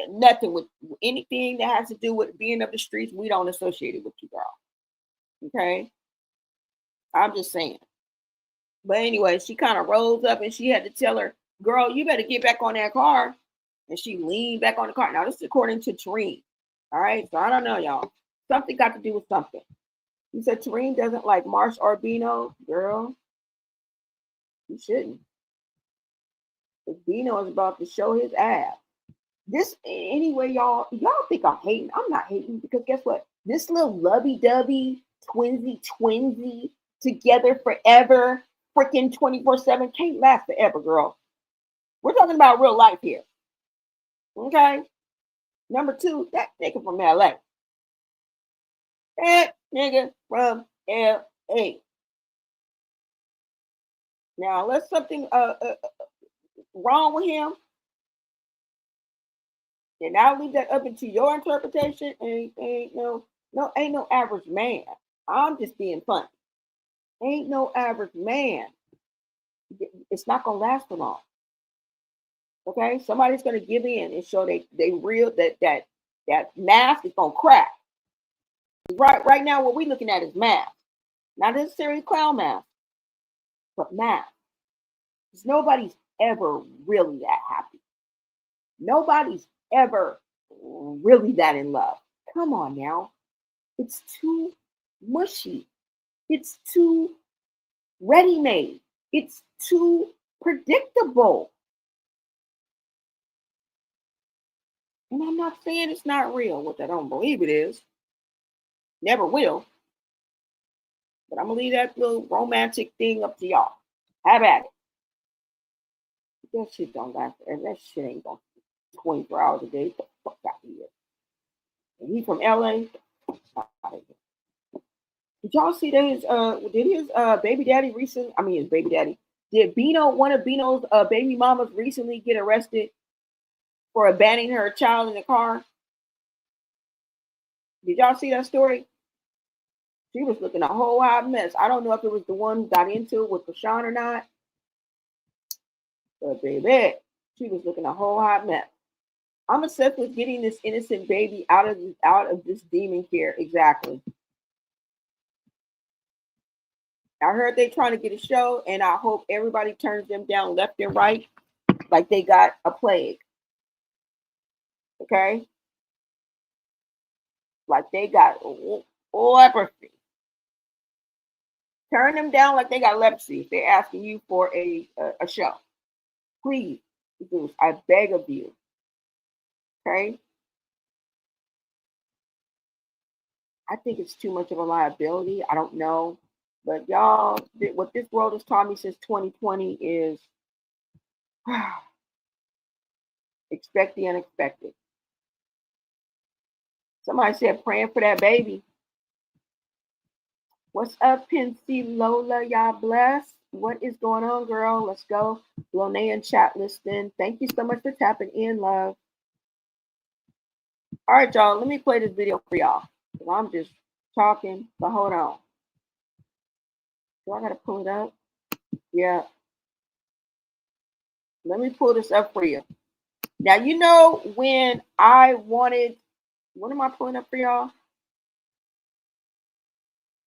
nothing with anything that has to do with being up the streets. We don't associate it with you, girl. Okay, I'm just saying. But anyway, she kind of rose up and she had to tell her, girl, you better get back on that car. And she leaned back on the car. Now, this is according to Terrine. All right. So I don't know, y'all. Something got to do with something. He said Terrine doesn't like Marsh or Bino. Girl, you shouldn't. Because Bino is about to show his ass. This, anyway, y'all think I'm hating. I'm not hating, because guess what? This little lovey-dovey, twinsy, together forever, freaking 24/7 can't last forever, girl. We're talking about real life here. Okay? Number two, that nigga from LA. That nigga from LA. Now, unless something wrong with him, and I'll leave that up into your interpretation. Ain't no average man. I'm just being funny. Ain't no average man. It's not gonna last for long. Okay, somebody's gonna give in and show they real that mask is gonna crack. Right now, what we're looking at is mask, not necessarily clown mask, but mask. Because nobody's ever really that happy. Nobody's ever really that in love. Come on now. It's too mushy. It's too ready-made. It's too predictable. And I'm not saying it's not real, which I don't believe it is. Never will. But I'm going to leave that little romantic thing up to y'all. Have at it. That shit don't last forever. That shit ain't going to be 24 hours a day. Get the fuck out of here. And he from LA. Did y'all see that did his baby daddy recently, his baby daddy, did one of Bino's baby mamas recently get arrested for abandoning her child in the car? Did y'all see that story? She was looking a whole hot mess. I don't know if it was the one who got into it with Chrisean or not. But baby, she was looking a whole hot mess. I'm obsessed with getting this innocent baby out of this demon care. Exactly. I heard they trying to get a show, and I hope everybody turns them down left and right like they got a plague. Okay? Like they got leprosy. Turn them down like they got leprosy if they're asking you for a show. Please, I beg of you. Okay? I think it's too much of a liability. I don't know. But y'all, what this world has taught me since 2020 is expect the unexpected. Somebody said praying for that baby. What's up, Pincy Lola? Y'all bless. What is going on, girl? Let's go. Lone and chat listening. Thank you so much for tapping in, love. All right, y'all. Let me play this video for y'all. I'm just talking, but hold on. Do I gotta pull it up? Yeah. Let me pull this up for you. Now, you know when I wanted, what am I pulling up for y'all?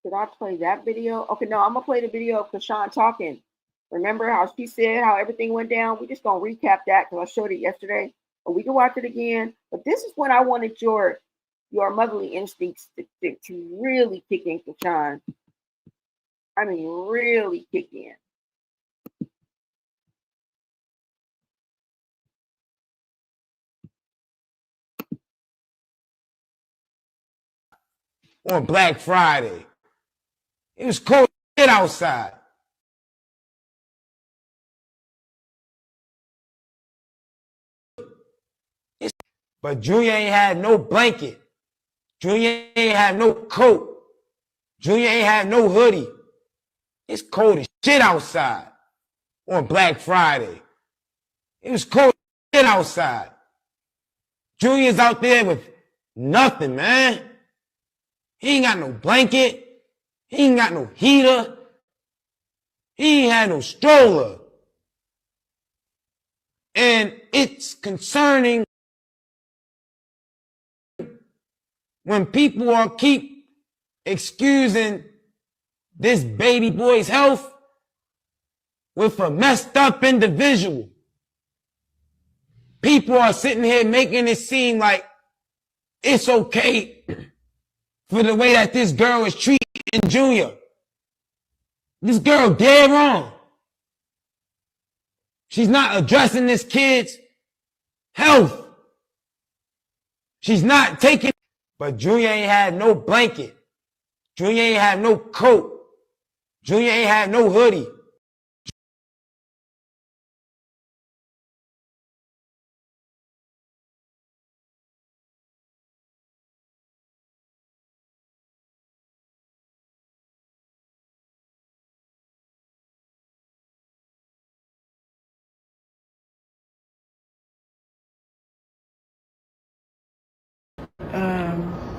Did I play that video? Okay, no, I'm gonna play the video of Chrisean talking. Remember how she said how everything went down? We're just gonna recap that because I showed it yesterday. But we can watch it again. But this is when I wanted your motherly instincts to really kick in, Chrisean. I mean, really kick in. On Black Friday. It was cold shit outside. But Junior ain't had no blanket. Junior ain't had no coat. Junior ain't had no hoodie. It's cold as shit outside on Black Friday. It was cold as shit outside. Junior's out there with nothing, man. He ain't got no blanket. He ain't got no heater. He ain't had no stroller. And it's concerning when people are keep excusing this baby boy's health with a messed up individual. People are sitting here making it seem like it's okay for the way that this girl is treating Junior. This girl dead wrong. She's not addressing this kid's health. She's not taking, but Junior ain't had no blanket. Junior ain't had no coat. Junior ain't had no hoodie.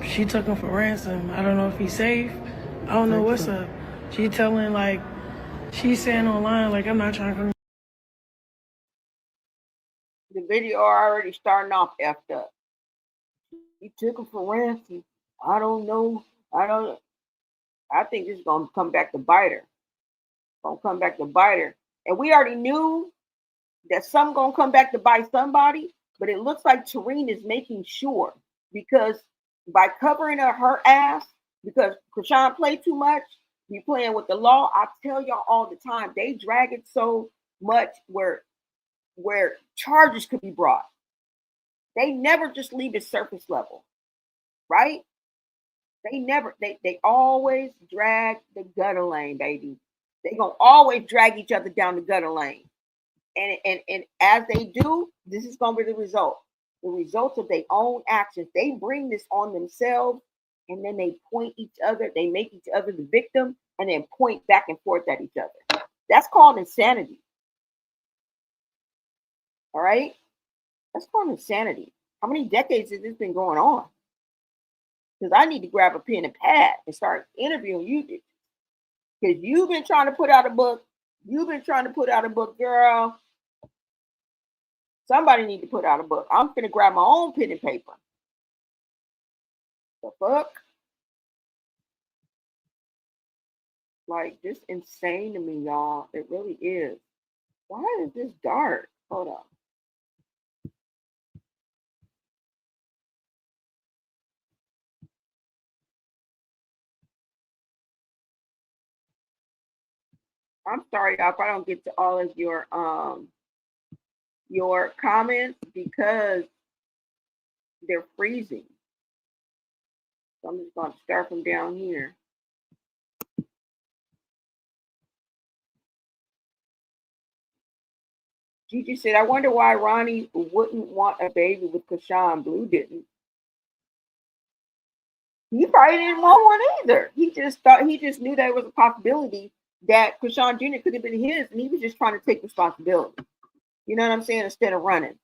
She took him for ransom. I don't know if he's safe. I don't know what's up. She telling, like, she's saying online, like, I'm not trying to come. The video already starting off effed up. He took him for ransom. I don't know. I think this is going to come back to bite her. And we already knew that some going to come back to bite somebody, but it looks like Terrine is making sure, because by covering her ass, because Chrisean played too much, be playing with the law. I tell y'all all the time, they drag it so much where charges could be brought. They never just leave it surface level, right? They always drag the gutter lane, baby. They gonna always drag each other down the gutter lane. And as they do, this is gonna be the result. The results of their own actions. They bring this on themselves, and then they point each other, they make each other the victim, and then point back and forth at each other. That's called insanity. All right? That's called insanity. How many decades has this been going on? Because I need to grab a pen and pad and start interviewing you. Because you've been trying to put out a book. Girl. Somebody need to put out a book. I'm finna grab my own pen and paper. The fuck? Like, this insane to me, y'all. It really is. Why is this dark? Hold on. I'm sorry, y'all, if I don't get to all of your comments because they're freezing. So I'm just going to start from down here. Gigi said, I wonder why Ronnie wouldn't want a baby with Chrisean. Blue didn't. He probably didn't want one either. He just knew there was a possibility that Chrisean Jr. could have been his, and he was just trying to take responsibility. You know what I'm saying? Instead of running.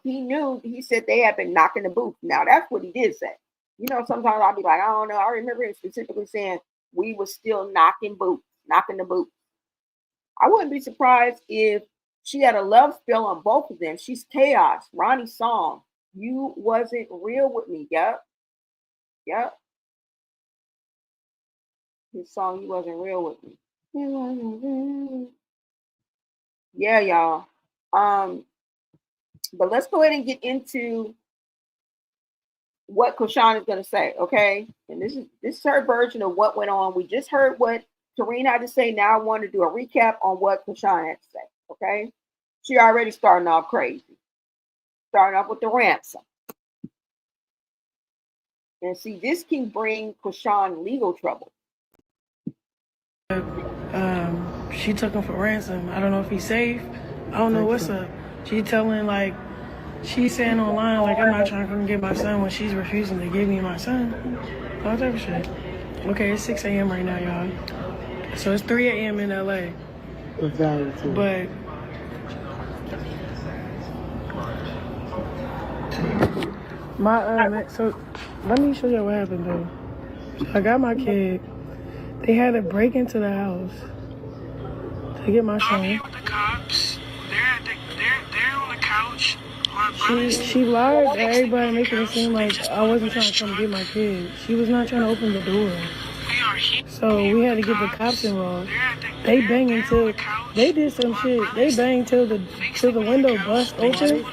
He said they had been knocking the booth. Now, that's what he did say. You know, sometimes I'll be like, I don't know. I remember him specifically saying we were still knocking the booth. I wouldn't be surprised if she had a love spell on both of them. She's chaos. Ronnie's song, You Wasn't Real With Me. Yep. His song, You Wasn't Real With Me. Yeah, y'all. But let's go ahead and get into what Chrisean is going to say, okay? And this is her version of what went on. We just heard what Terrine had to say. Now I want to do a recap on what Chrisean had to say, okay? She already starting off crazy. Starting off with the ransom. And see, this can bring Chrisean legal trouble. She took him for ransom. I don't know if he's safe. I don't know what's up. She telling, like, she's saying online, like, I'm not trying to come get my son when she's refusing to give me my son. All type of shit. Okay, it's 6 a.m. right now, y'all. So it's 3 a.m. in LA. Exactly. But so let me show you what happened though. I got my kid. They had to break into the house to get my son. I'm here with the cops. They're on the couch. She lied to everybody, making it seem like I wasn't trying to come get my kid. She was not trying to open the door. So we had to get the cops involved. They banged until they did some shit. They banged till the window bust open.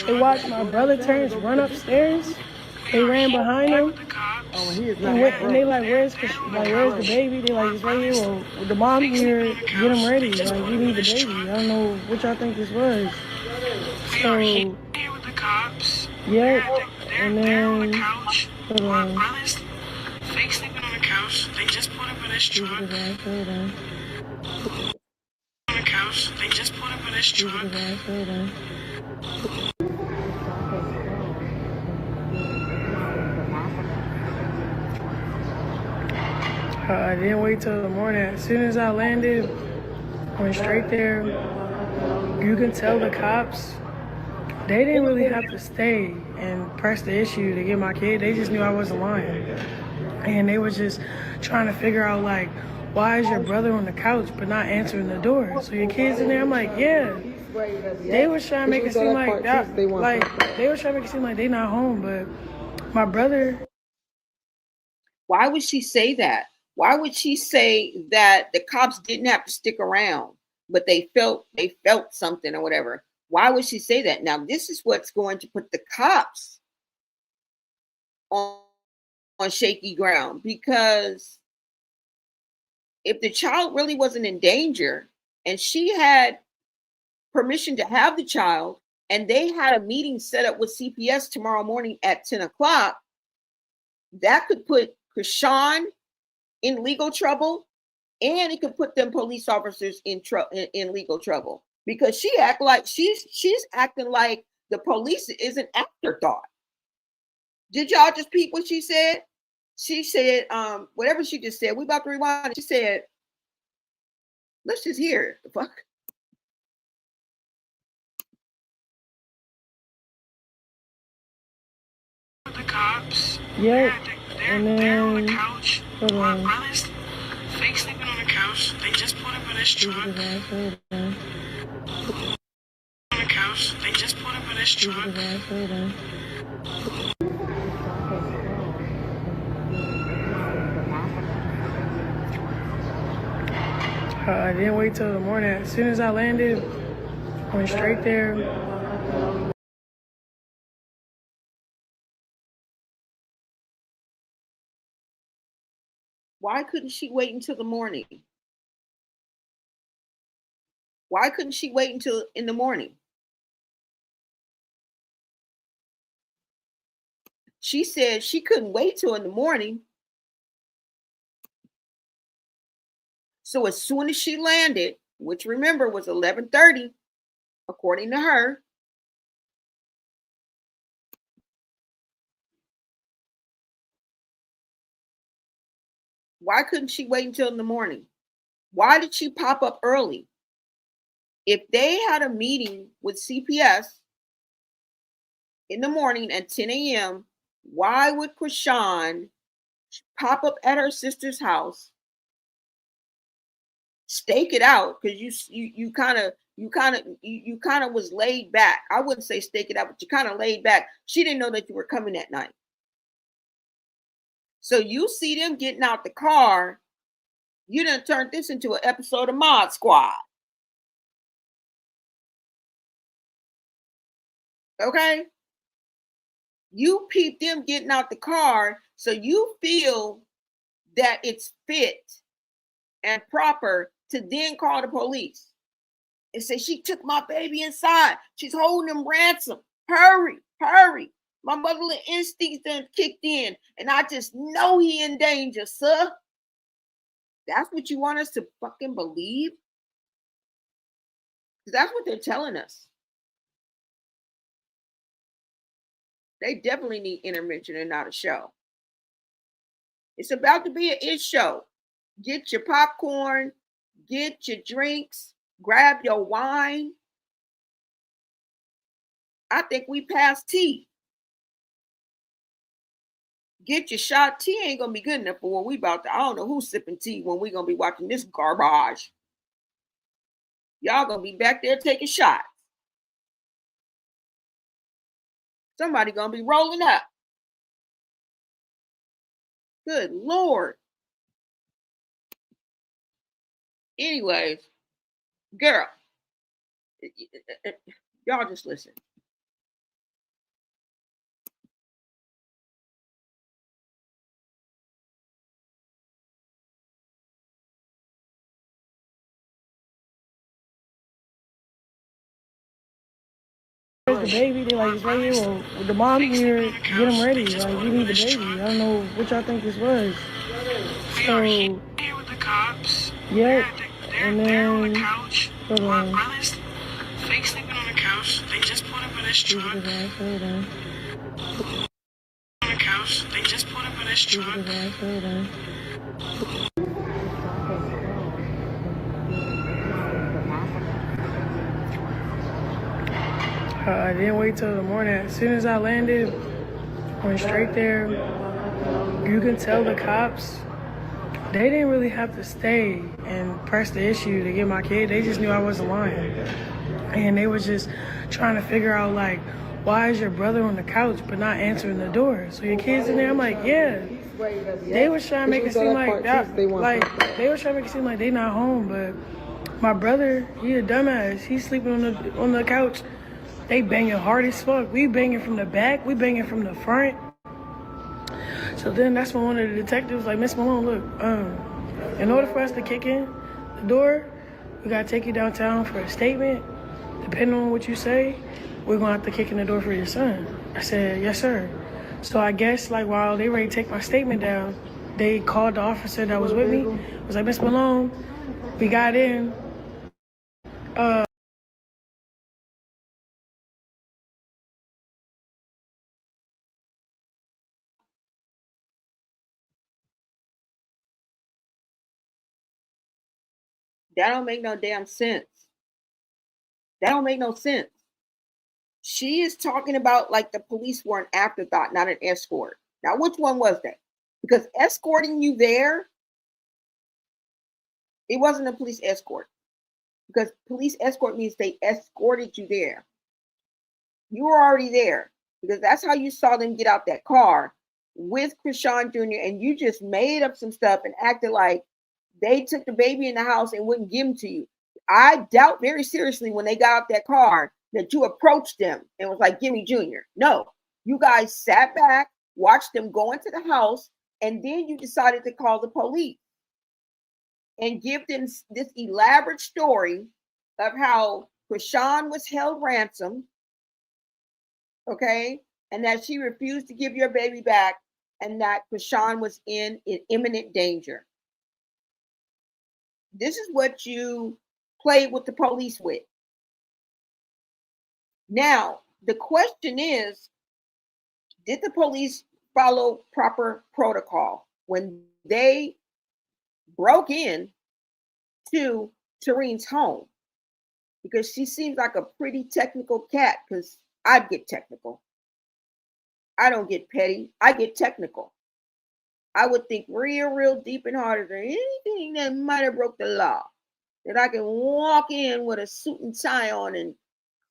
They watched my brother Terrine run upstairs. They ran behind him. And they like, where's the baby? They like, it's right here. Well, the mom here, get him ready. Like, we need the baby. I don't know what y'all think this was. So, yeah, and then, hold on. Fake sleeping on the couch. They just put him in his truck. Hold on. On the couch. They just put him in his truck. Hold on. I didn't wait till the morning. As soon as I landed, went straight there. You can tell the cops, they didn't really have to stay and press the issue to get my kid. They just knew I wasn't lying. And they were just trying to figure out, like, why is your brother on the couch but not answering the door? So your kid's in there? I'm like, yeah. They were trying to make it seem like that. Like, they were trying to make it seem like they not home, but my brother. Why would she say that? Why would she say that the cops didn't have to stick around, but they felt something or whatever? Why would she say that? Now, this is what's going to put the cops on shaky ground, because if the child really wasn't in danger and she had permission to have the child and they had a meeting set up with CPS tomorrow morning at 10 o'clock, that could put Chrisean in legal trouble, and it could put them police officers in legal trouble, because she act like she's acting like the police is an afterthought. Did y'all just peep what she said? She said, whatever she just said, we about to rewind. She said, let's just hear it. The fuck? The cops. Yep. They're on the couch. My brother's fake sleeping on the couch. They just put him in his truck. On the couch. They just put him in his truck. I didn't wait till the morning. As soon as I landed, went straight there. Why couldn't she wait until the morning? Why couldn't she wait until in the morning? She said she couldn't wait till in the morning. So as soon as she landed, which remember was 11:30, according to her, why couldn't she wait until in the morning? Why did she pop up early? If they had a meeting with CPS in the morning at 10 a.m., why would Chrisean pop up at her sister's house, stake it out? Because you kind of was laid back. I wouldn't say stake it out, but you kind of laid back. She didn't know that you were coming that night. So you see them getting out the car. You done turned this into an episode of Mod Squad. Okay? You peep them getting out the car, so you feel that it's fit and proper to then call the police and say, she took my baby inside. She's holding him ransom. Hurry, hurry. My motherly instincts done kicked in, and I just know he in danger, sir. That's what you want us to fucking believe? Because that's what they're telling us. They definitely need intervention and not a show. It's about to be an it show. Get your popcorn, get your drinks, grab your wine. I think we passed tea. Get your shot. Tea ain't gonna be good enough for when we about to. I don't know who's sipping tea when we gonna be watching this garbage. Y'all gonna be back there taking shots. Somebody gonna be rolling up. Good Lord. Anyways, girl, y'all just listen. The baby, they like, it's right here. Well, the mom here, get him ready. Like, we need the baby. I don't know what y'all think this was. So, here with the cops. Yep. And then, on the couch. Hold on. My brother's fake sleeping on the couch. They just put him in his truck. Hold on. On the couch. They just put him in his truck. Hold on. I didn't wait till the morning. As soon as I landed, went straight there. You can tell the cops, they didn't really have to stay and press the issue to get my kid. They just knew I wasn't lying. And they were just trying to figure out, like, why is your brother on the couch but not answering the door? So your kid's in there? I'm like, yeah. They were trying to make it seem like that. Like, they were trying to make it seem like they not home, but my brother, he a dumbass. He's sleeping on the couch. They banging hard as fuck. We banging from the back. We banging from the front. So then that's when one of the detectives like, Miss Malone, look, in order for us to kick in the door, we got to take you downtown for a statement. Depending on what you say, we're going to have to kick in the door for your son. I said, yes, sir. So I guess, like, while they ready to take my statement down, they called the officer that was with me. Was like, Miss Malone, we got in. That don't make no damn sense. That don't make no sense. She is talking about like the police were an afterthought, not an escort. Now, which one was that? Because escorting you there, it wasn't a police escort. Because police escort means they escorted you there. You were already there. Because that's how you saw them get out that car with Chrisean Jr. And you just made up some stuff and acted like they took the baby in the house and wouldn't give him to you. I doubt very seriously when they got out that car that you approached them and was like, give me Junior. No, you guys sat back, watched them go into the house, and then you decided to call the police and give them this elaborate story of how Chrisean was held ransom, okay, and that she refused to give your baby back and that Chrisean was in imminent danger. This is what you played with the police with. Now, the question is, did the police follow proper protocol when they broke in to Terrine's home? Because she seems like a pretty technical cat, because I'd get technical. I don't get petty. I get technical. I would think real deep and hard. Is there anything that might have broke the law that I can walk in with a suit and tie on and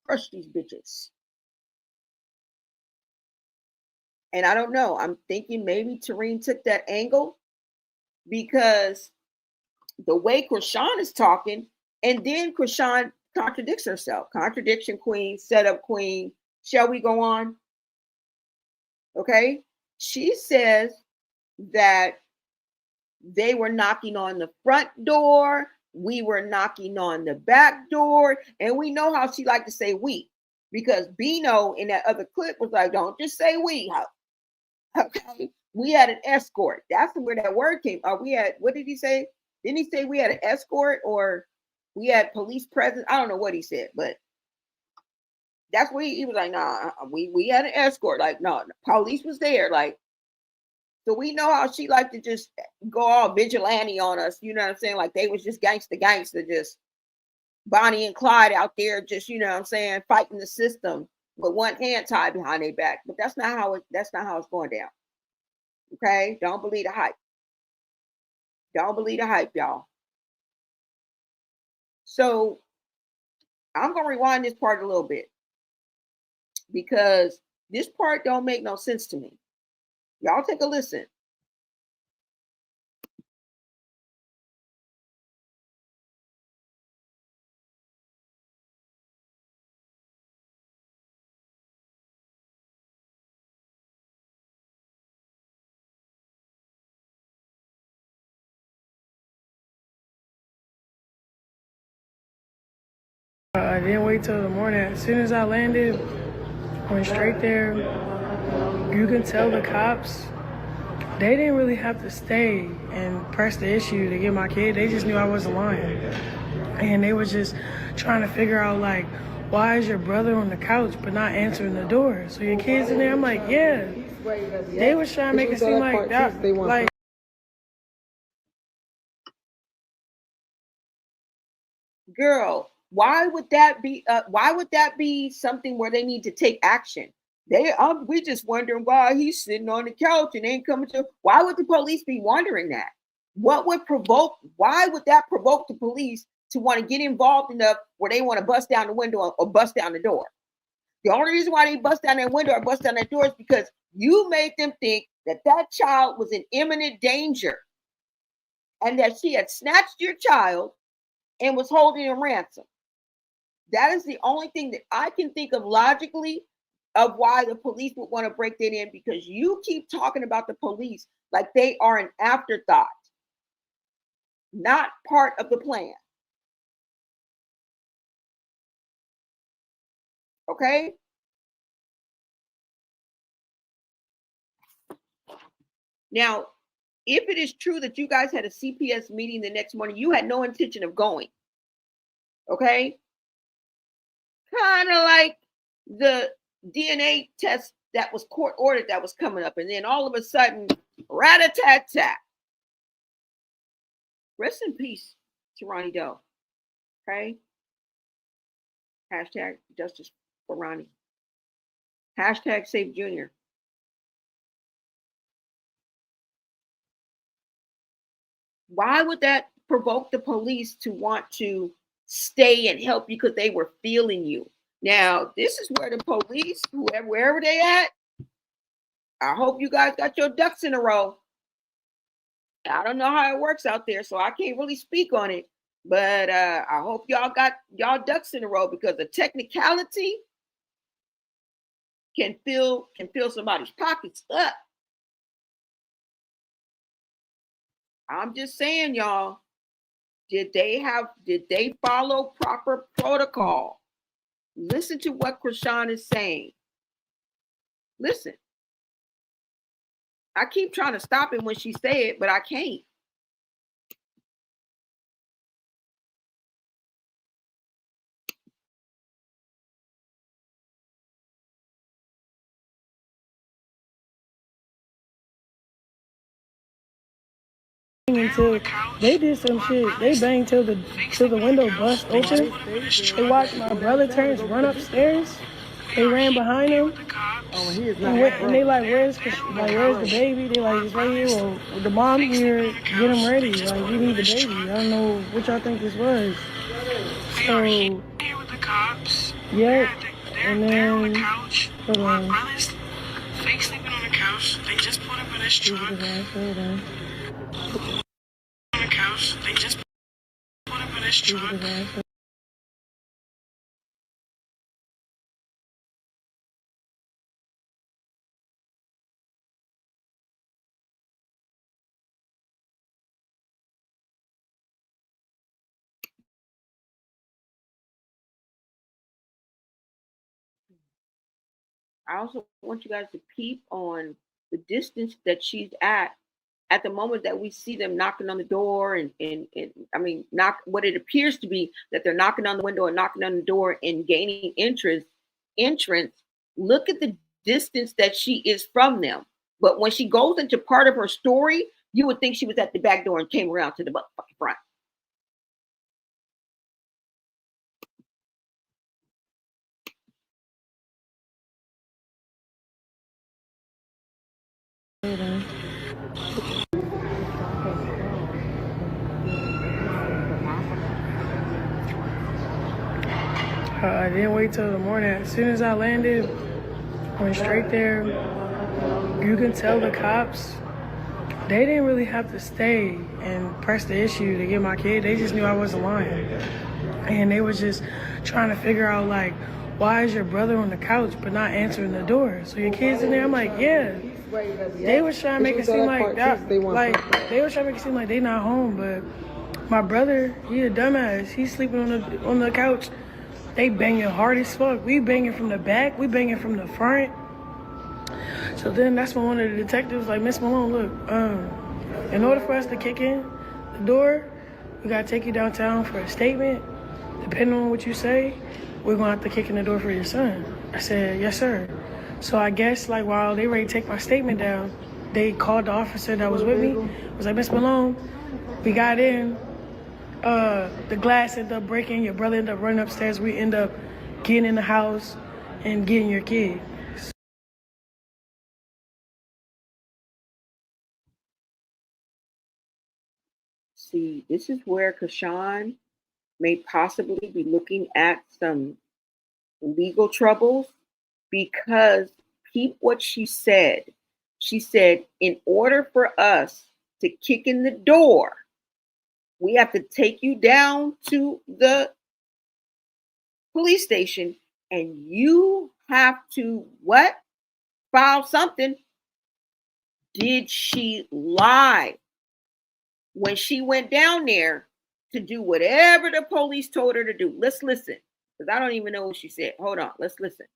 crush these bitches? And I don't know. I'm thinking maybe Terrine took that angle because the way Chrisean is talking, and then Chrisean contradicts herself. Contradiction queen, setup queen. Shall we go on? Okay. She says that they were knocking on the front door. We were knocking on the back door. And we know how she liked to say we, because Bino in that other clip was like, don't just say we. Okay. We had an escort. That's where that word came. We had, what did he say? Didn't he say we had an escort or we had police presence? I don't know what he said, but that's where he was like, nah, we had an escort. Like, no, the police was there. Like, So we know how she liked to just go all vigilante on us. You know what I'm saying? Like they was just gangster, just Bonnie and Clyde out there, just, you know what I'm saying, fighting the system with one hand tied behind their back. But that's not how it's going down. Okay? Don't believe the hype. Don't believe the hype, y'all. So I'm gonna rewind this part a little bit because this part don't make no sense to me. Y'all take a listen. I didn't wait till the morning. As soon as I landed, went straight there. You can tell the cops, they didn't really have to stay and press the issue to get my kid. They just knew I wasn't lying. And they were just trying to figure out, like, why is your brother on the couch but not answering the door? So your kid's in there? I'm like, yeah. They were trying to make it seem like that. Like, girl, why would that be something where they need to take action? We just wondering why he's sitting on the couch and ain't coming to. Why would the police be wondering that? Why would that provoke the police to want to get involved enough where they want to bust down the window or bust down the door? The only reason why they bust down that window or bust down that door is because you made them think that that child was in imminent danger and that she had snatched your child and was holding him ransom. That is the only thing that I can think of logically of why the police would want to break that in, because you keep talking about the police like they are an afterthought, not part of the plan. Okay? Now, if it is true that you guys had a CPS meeting the next morning, you had no intention of going. Okay? Kind of like the DNA test that was court ordered that was coming up, and then all of a sudden, rat-a-tat-tat. Rest in peace to Ronnie Doe. Okay? Hashtag justice for Ronnie. Hashtag save Junior. Why would that provoke the police to want to stay and help you because they were feeling you? Now, this is where the police, wherever they at, I hope you guys got your ducks in a row. I don't know how it works out there, so I can't really speak on it. But I hope y'all got y'all ducks in a row, because the technicality can fill somebody's pockets up. I'm just saying, y'all, did they follow proper protocol? Listen to what Chrisean is saying. Listen. I keep trying to stop it when she say it, but I can't. until they did some shit. They banged till the window bust open. They watched my brother Terrine run upstairs. They ran behind him. And they like, where's the baby? They like, it's right here. Well, the mom here, get him ready. Like, we need the baby. I don't know what y'all think this was. So, yeah. And then, hold on. Fake sleeping on the couch. They just put him in his truck. Hold on. On the couch. They just put him in his truck. I also want you guys to peep on the distance that she's at the moment that we see them knocking on the door and I mean, knock what it appears to be that they're knocking on the window and knocking on the door and gaining entrance. Look at the distance that she is from them. But when she goes into part of her story, you would think she was at the back door and came around to the motherfucking front. I didn't wait till the morning. As soon as I landed, went straight there. You can tell the cops, they didn't really have to stay and press the issue to get my kid. They just knew I wasn't lying. And they were just trying to figure out, like, why is your brother on the couch but not answering the door? So your kid's in there? I'm like, yeah. They were trying to make it seem like that. Like, they were trying to make it seem like they not home, but my brother, he a dumbass. He's sleeping on the couch. They banging hard as fuck. We banging from the back. We banging from the front. So then that's when one of the detectives like, Miss Malone, look, in order for us to kick in the door, we got to take you downtown for a statement. Depending on what you say, we're going to have to kick in the door for your son. I said, yes, sir. So I guess, like, while they ready to take my statement down, they called the officer that was with me. Was like, Miss Malone, we got in. The glass ended up breaking. Your brother ended up running upstairs. We end up getting in the house and getting your kid. See, this is where Chrisean may possibly be looking at some legal troubles, because keep what she said. She said, in order for us to kick in the door, we have to take you down to the police station and you have to what? File something. Did she lie when she went down there to do whatever the police told her to do? Let's listen, because I don't even know what she said. Hold on, let's listen.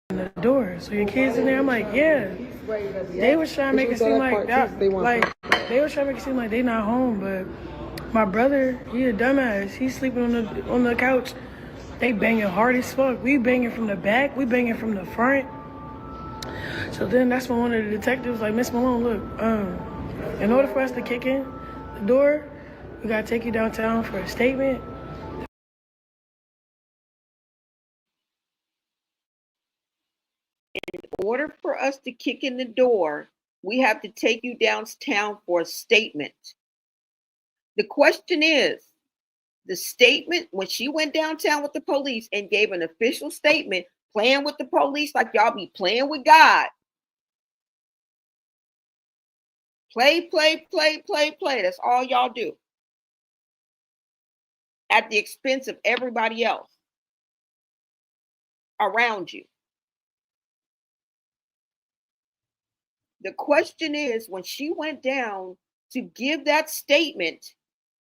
The door. So your kid's in there? I'm like, yeah. They were trying to make it seem like that. Like, they were trying to make it seem like they not home, but my brother, he a dumbass. He's sleeping on the couch. They banging hard as fuck. We banging from the back. We banging from the front. So then that's when one of the detectives like, Miss Malone, look, in order for us to kick in the door, we got to take you downtown for a statement. In order for us to kick in the door, we have to take you downtown for a statement. The question is, the statement, when she went downtown with the police and gave an official statement, playing with the police like y'all be playing with God. Play, play, play, play, play. That's all y'all do. At the expense of everybody else around you. The question is, when she went down to give that statement,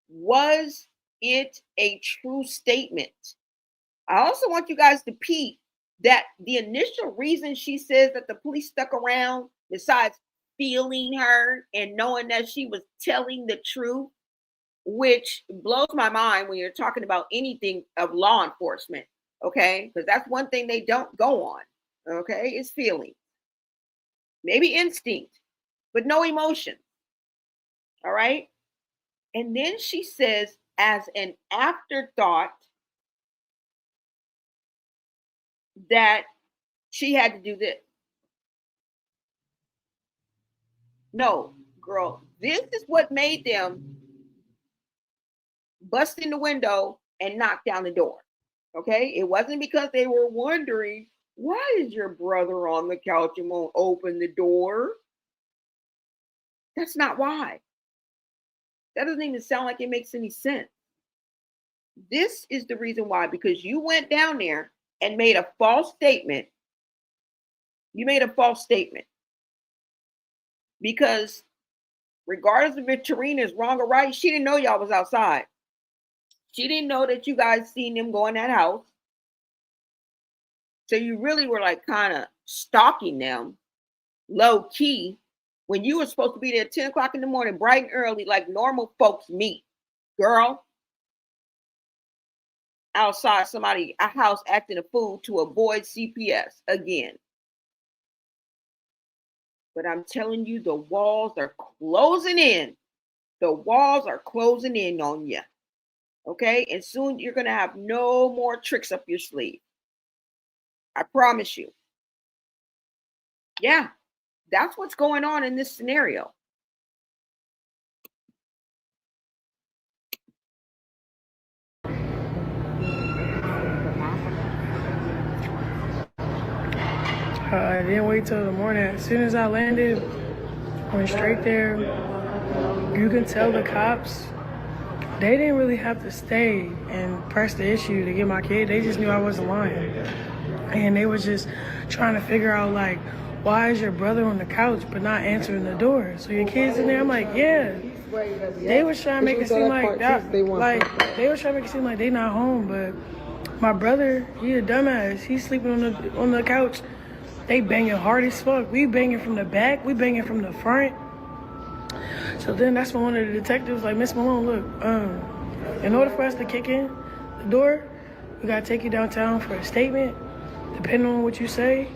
was it a true statement? I also want you guys to peep that the initial reason she says that the police stuck around, besides feeling her and knowing that she was telling the truth, which blows my mind when you're talking about anything of law enforcement, okay? Because that's one thing they don't go on, okay? It's feeling. Maybe instinct, but no emotion. All right. And then she says, as an afterthought, that she had to do this. No, girl, this is what made them bust in the window and knock down the door. Okay. It wasn't because they were wondering, why is your brother on the couch and won't open the door? That's not why. That doesn't even sound like it makes any sense. This is the reason why, because you went down there and made a false statement. You made a false statement. Because regardless of if Terrine is wrong or right, she didn't know y'all was outside. She didn't know that you guys seen them go in that house. So you really were like kind of stalking them low key when you were supposed to be there at 10 o'clock in the morning, bright and early, like normal folks meet. Girl, outside a house acting a fool to avoid CPS again. But I'm telling you, the walls are closing in. The walls are closing in on you. Okay? And soon you're going to have no more tricks up your sleeve. I promise you. Yeah, that's what's going on in this scenario. I didn't wait till the morning. As soon as I landed, went straight there. You can tell the cops, they didn't really have to stay and press the issue to get my kid. They just knew I wasn't lying. And they was just trying to figure out, like, why is your brother on the couch but not answering the door? So your kid's in there? I'm like, yeah. They was trying to make it seem like that. Like, they was trying to make it seem like they not home, but my brother, he a dumbass. He's sleeping on the couch. They banging hard as fuck. We banging from the back. We banging from the front. So then that's when one of the detectives like, Miss Malone, look, in order for us to kick in the door, we gotta take you downtown for a statement. Depending on what you say,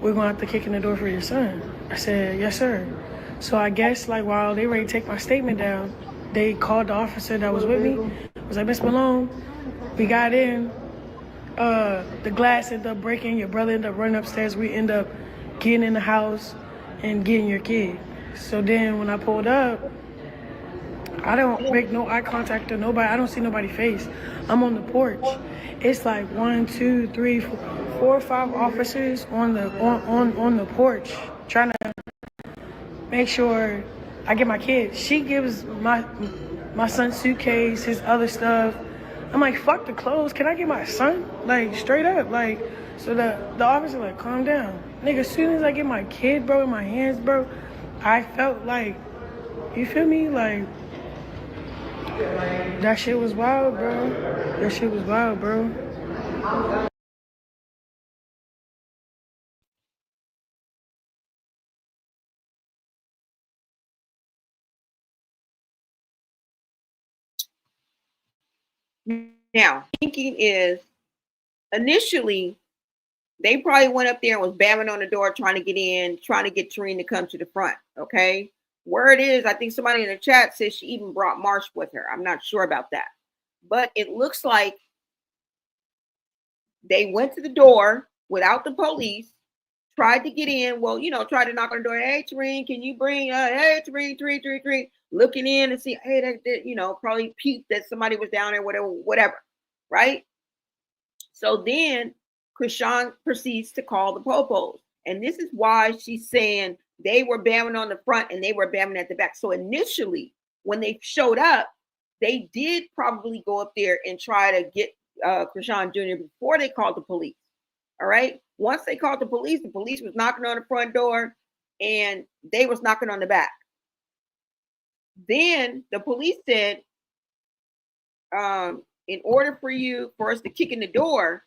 we're gonna have to kick in the door for your son. I said, yes, sir. So I guess like while they ready to take my statement down, they called the officer that was with me. I was like, Miss Malone, we got in. The glass ended up breaking. Your brother ended up running upstairs. We end up getting in the house and getting your kid. So then when I pulled up, I don't make no eye contact to nobody. I don't see nobody's face. I'm on the porch. It's like 1, 2, 3, 4, 4 or 5 officers on the porch trying to make sure I get my kid. She gives my son's suitcase, his other stuff. I'm like, fuck the clothes. Can I get my son? Like, straight up. Like, so the officer like, calm down. Nigga, as soon as I get my kid, bro, in my hands, bro, I felt like, you feel me? Like, that shit was wild, bro. That shit was wild, bro. Now, thinking is, initially, they probably went up there and was banging on the door, trying to get in, trying to get Terrine to come to the front. Okay. Word is, I think somebody in the chat says she even brought Marsh with her. I'm not sure about that. But it looks like they went to the door without the police, tried to get in. Well, tried to knock on the door. Hey, Terrine, can you bring, hey, Terrine, looking in and see, hey, that probably peeped that somebody was down there, whatever. Right? So then Chrisean proceeds to call the popos. And this is why she's saying they were banging on the front and they were banging at the back. So initially, when they showed up, they did probably go up there and try to get Chrisean Jr. before they called the police. All right. Once they called the police was knocking on the front door and they was knocking on the back. Then the police said, in order for us to kick in the door,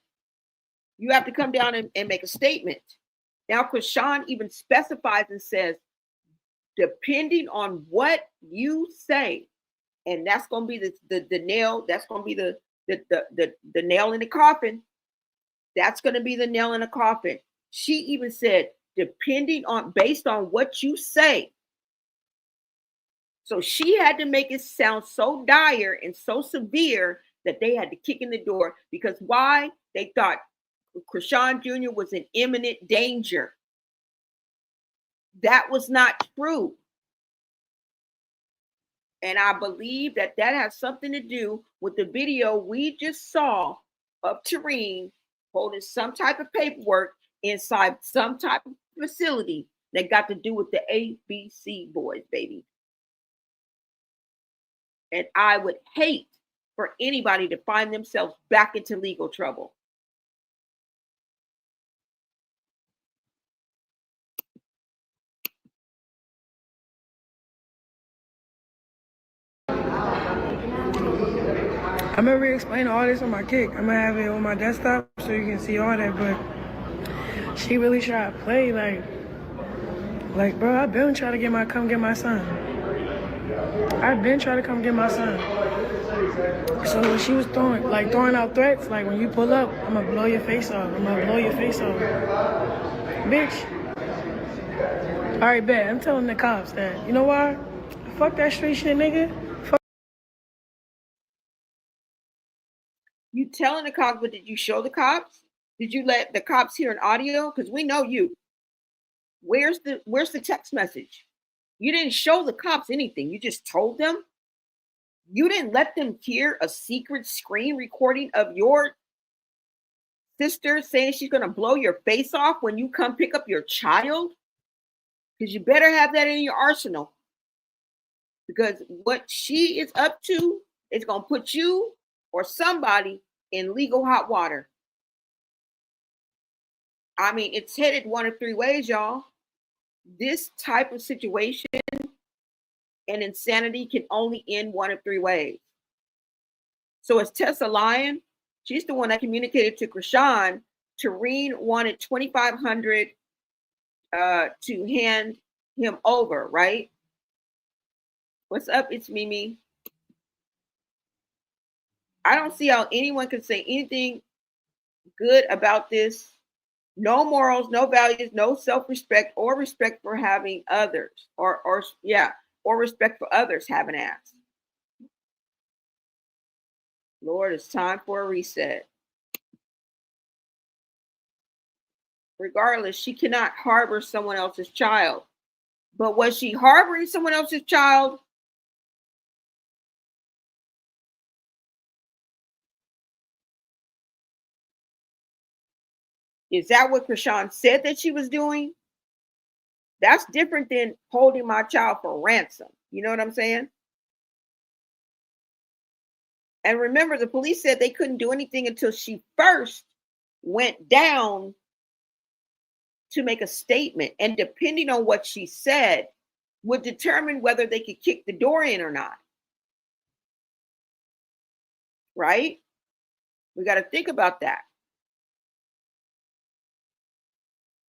you have to come down and make a statement. Now, Chrisean even specifies and says, depending on what you say, and that's going to be the nail, that's going to be the nail in the coffin. That's going to be the nail in the coffin. She even said, based on what you say. So she had to make it sound so dire and so severe that they had to kick in the door. Because why? They thought Chrisean Jr. was in imminent danger. That was not true. And I believe that has something to do with the video we just saw of Terrine holding some type of paperwork inside some type of facility that got to do with the ABC boys, baby. And I would hate for anybody to find themselves back into legal trouble. I'm gonna re-explain all this on my kick. I'm gonna have it on my desktop so you can see all that, but she really tried to play like Like, bro, I've been trying to come get my son. I've been trying to come get my son. So when she was throwing out threats, like when you pull up, I'm gonna blow your face off. I'm gonna blow your face off. Bitch. All right, bet. I'm telling the cops that, you know why? Fuck that street shit, nigga. Fuck. You telling the cops, but did you show the cops? Did you let the cops hear an audio? Because we know you. Where's the text message? You didn't show the cops anything. You just told them. You didn't let them hear a secret screen recording of your sister saying she's going to blow your face off when you come pick up your child? Because you better have that in your arsenal. Because what she is up to is going to put you or somebody in legal hot water. I mean, it's headed one of three ways, y'all. This type of situation and insanity can only end one of three ways. So as Tessa lying, she's the one that communicated to Chrisean. Terrine wanted $2,500 to hand him over, right? What's up? It's Mimi. I don't see how anyone can say anything good about this. No morals, no values, no self-respect or respect for having others, or respect for others, haven't asked. Lord, it's time for a reset. Regardless, she cannot harbor someone else's child. But was she harboring someone else's child? Is that what Chrisean said that she was doing? That's different than holding my child for ransom. You know what I'm saying? And remember, the police said they couldn't do anything until she first went down to make a statement. And depending on what she said, would determine whether they could kick the door in or not. Right? We got to think about that.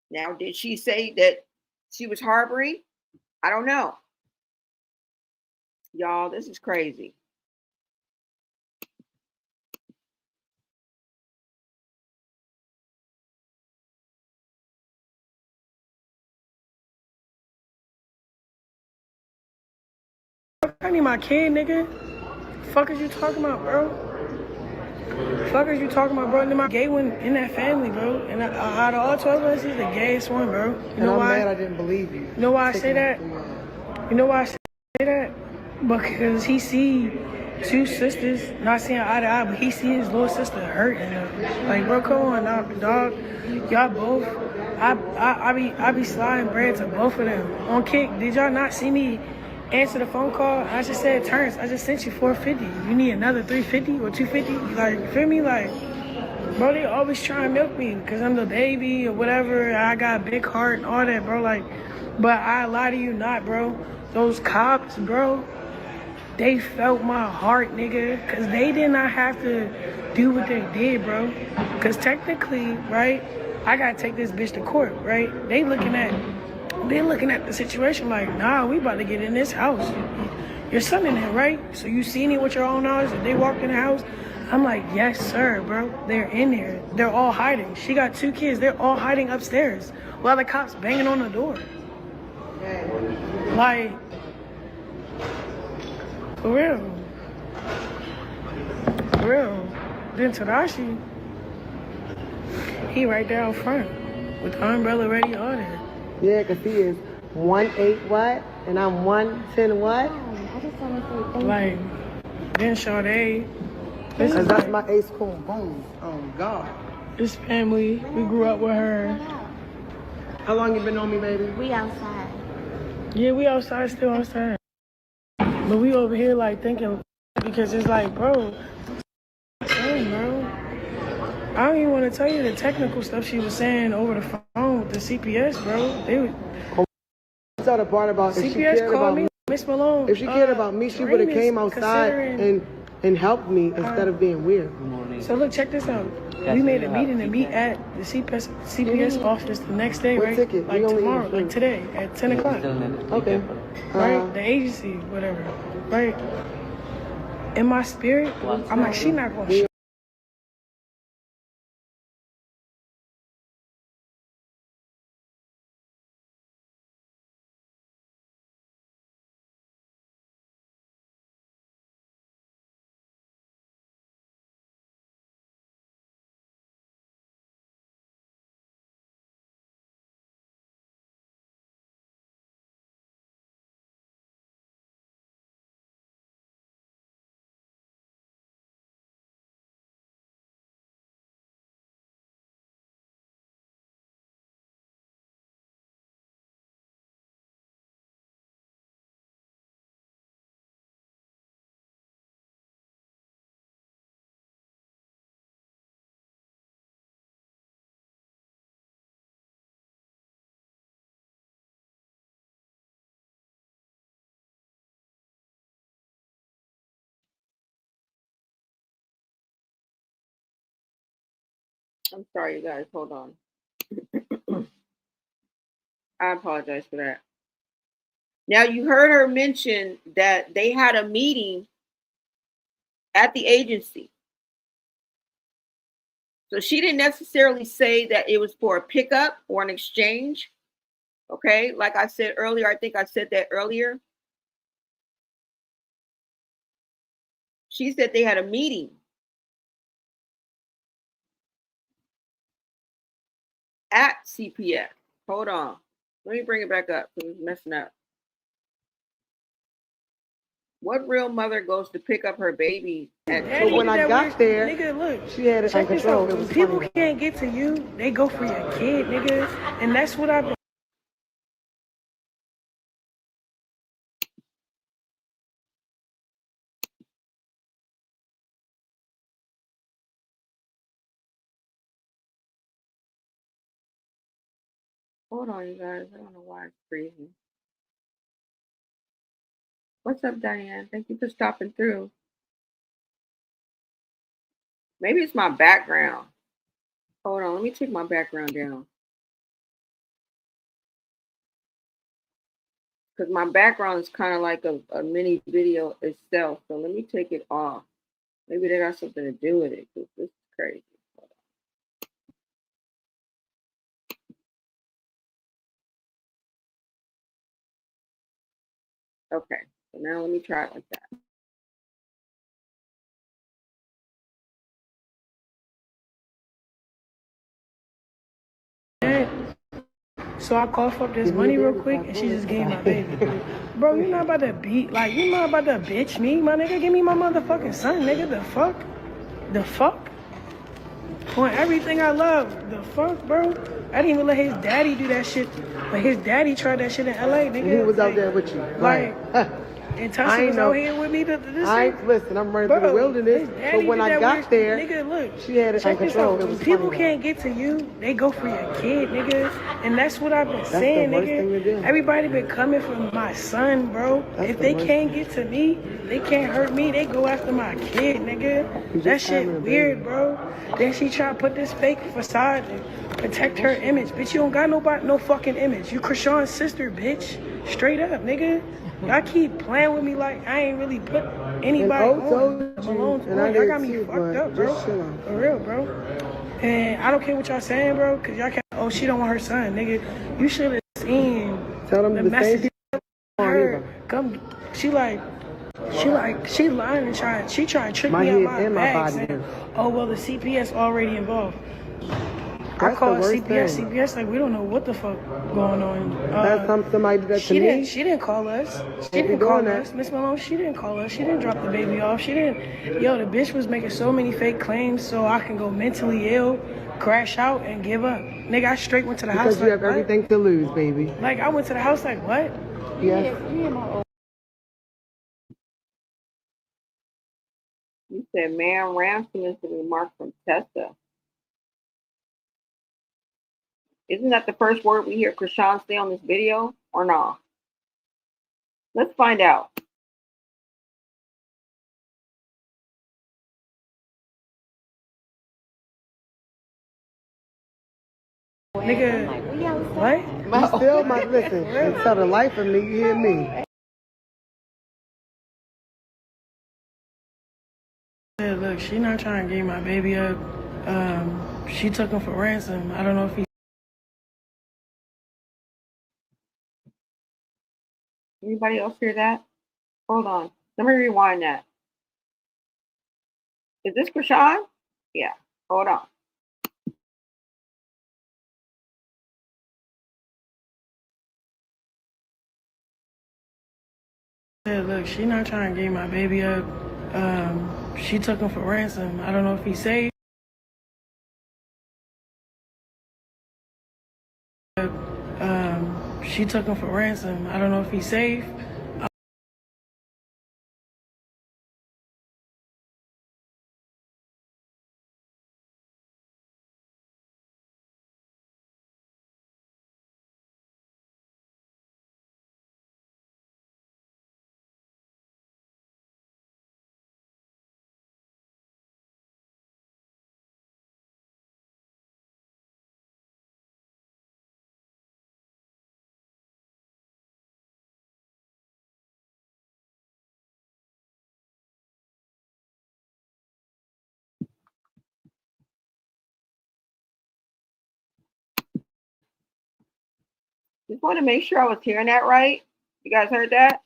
Now, did she say that she was harboring? I don't know. Y'all, this is crazy. I need my kid, nigga. Fuck is you talking about, bro? Fuck is you talking about, bro? And my gay one in that family, bro. And out of all 12 of us, he's the gayest one, bro. You know why? I'm mad I didn't believe you. You know why I say that? You know why I say that? Because he see two sisters not seeing eye to eye, but he see his little sister hurting him. Like, bro, come on, dog. Y'all both. I be sliding bread to both of them. On Kick, did y'all not see me answer the phone call? I just said, Terrence, I just sent you $450. You need another $350 or $250? Like, you feel me? Like, bro, they always try and milk me because I'm the baby or whatever. I got a big heart and all that, bro. Like, but I lie to you not, bro. Those cops, bro, they felt my heart, nigga, because they did not have to do what they did, bro. Because technically, right, I got to take this bitch to court, right? They looking at the situation like, nah, we about to get in this house. Your son in there, right? So you seen it with your own eyes that they walked in the house? I'm like, yes, sir, bro. They're in there. They're all hiding. She got 2 kids. They're all hiding upstairs while the cops banging on the door. Like, for real. For real. Then Tadashi, he right there out front with the umbrella ready, all that. Yeah, because he is 1'8" what? And I'm 1'10" what? I just want to say thank Like, you. then Sade, Because that's my ace coon boom. Oh, God. this family, we grew up with her. How long you been on me, baby? We outside. Yeah, we outside, still outside. But we over here like thinking, because it's like, bro, dang, bro. I don't even want to tell you the technical stuff she was saying over the phone with the CPS, bro. They would, Saw the part about if she CPS cared called about me, Miss Malone. If she cared about me, she would have came outside considering- and and helped me instead of being weird. So look, check this out. We made a meeting to meet at the CPS office the next day, What right? ticket? Like We only tomorrow, need like today at 10 o'clock. Okay. Right? The agency, whatever. Right? In my spirit, I'm like, she not going to I'm sorry, you guys. Hold on. I apologize for that. Now, you heard her mention that they had a meeting at the agency. So she didn't necessarily say that it was for a pickup or an exchange. Okay. Like I said earlier, I think I said that earlier. She said they had a meeting at CPS. Hold on. Let me bring it back up because it's messing up. What real mother goes to pick up her baby at So when I got there, nigga, look, she had it check under this control. out. It When was people funny. can't get to you, they go for your kid, nigga. And that's what I've been. Hold on, you guys. I don't know why it's freezing. What's up, Diane? Thank you for stopping through. Maybe it's my background. Hold on, let me take my background down. Because my background is kind of like a mini video itself. So let me take it off. Maybe they got something to do with it. Because this is crazy. Okay, so now let me try it like that. So I cough up this money real quick, and she just gave my baby. Bro, you not about to beat, like, you not about to bitch me, my nigga. Give me my motherfucking son, nigga. The fuck? The fuck? On everything I love. The fuck, bro? I didn't even let his daddy do that shit. But his daddy tried that shit in LA, nigga. Who was out there with you? Like, and Tasha was out here with me. Listen, I'm running through the wilderness. But when I got there, nigga, look, she had it under control. It was people funny. can't get to you, they go for your kid, nigga. And that's what I've been saying, the worst thing to do. nigga. Everybody been coming for my son, bro. If they can't get to me, they can't hurt me. They go after my kid, nigga. That shit weird, bro. Then she try to put this fake facade to protect her image. Bitch, you don't got no fucking image. You Chrisean's sister, bitch. Straight up, nigga. Y'all keep playing with me like I ain't really put anybody on. Y'all got me fucked up, bro. For real, bro. And I don't care what y'all saying, bro, because y'all can't, oh, she don't want her son, nigga. You should have seen the message her. Come, she lying and trying to trick me out my bag saying, oh, well, the CPS already involved. I called CPS. CPS like we don't know what the fuck going on. That's somebody that to me. She didn't call us. She didn't call us. Miss Malone. She didn't call us. She didn't drop the baby off. She didn't. Yo, the bitch was making so many fake claims so I can go mentally ill, crash out, and give up. Nigga, I straight went to the house. Because you have everything to lose, baby. Like I went to the house like what? Yes. You said man ransom is the remark from Tessa. Isn't that the first word we hear Chrisean say on this video or not? Let's find out. Nigga, I'm like, we outside. what? You still might listen. And so the life of me, you hear me. Yeah, look, she not trying to give my baby up. She took him for ransom. I don't know if he. Anybody else hear that? Hold on. Let me rewind that. Is this Chrisean? Yeah. Hold on. Yeah, look, she not trying to give my baby up. She took him for ransom. I don't know if he's safe. She took him for ransom. I don't know if he's safe. Just want to make sure I was hearing that right. You guys heard that?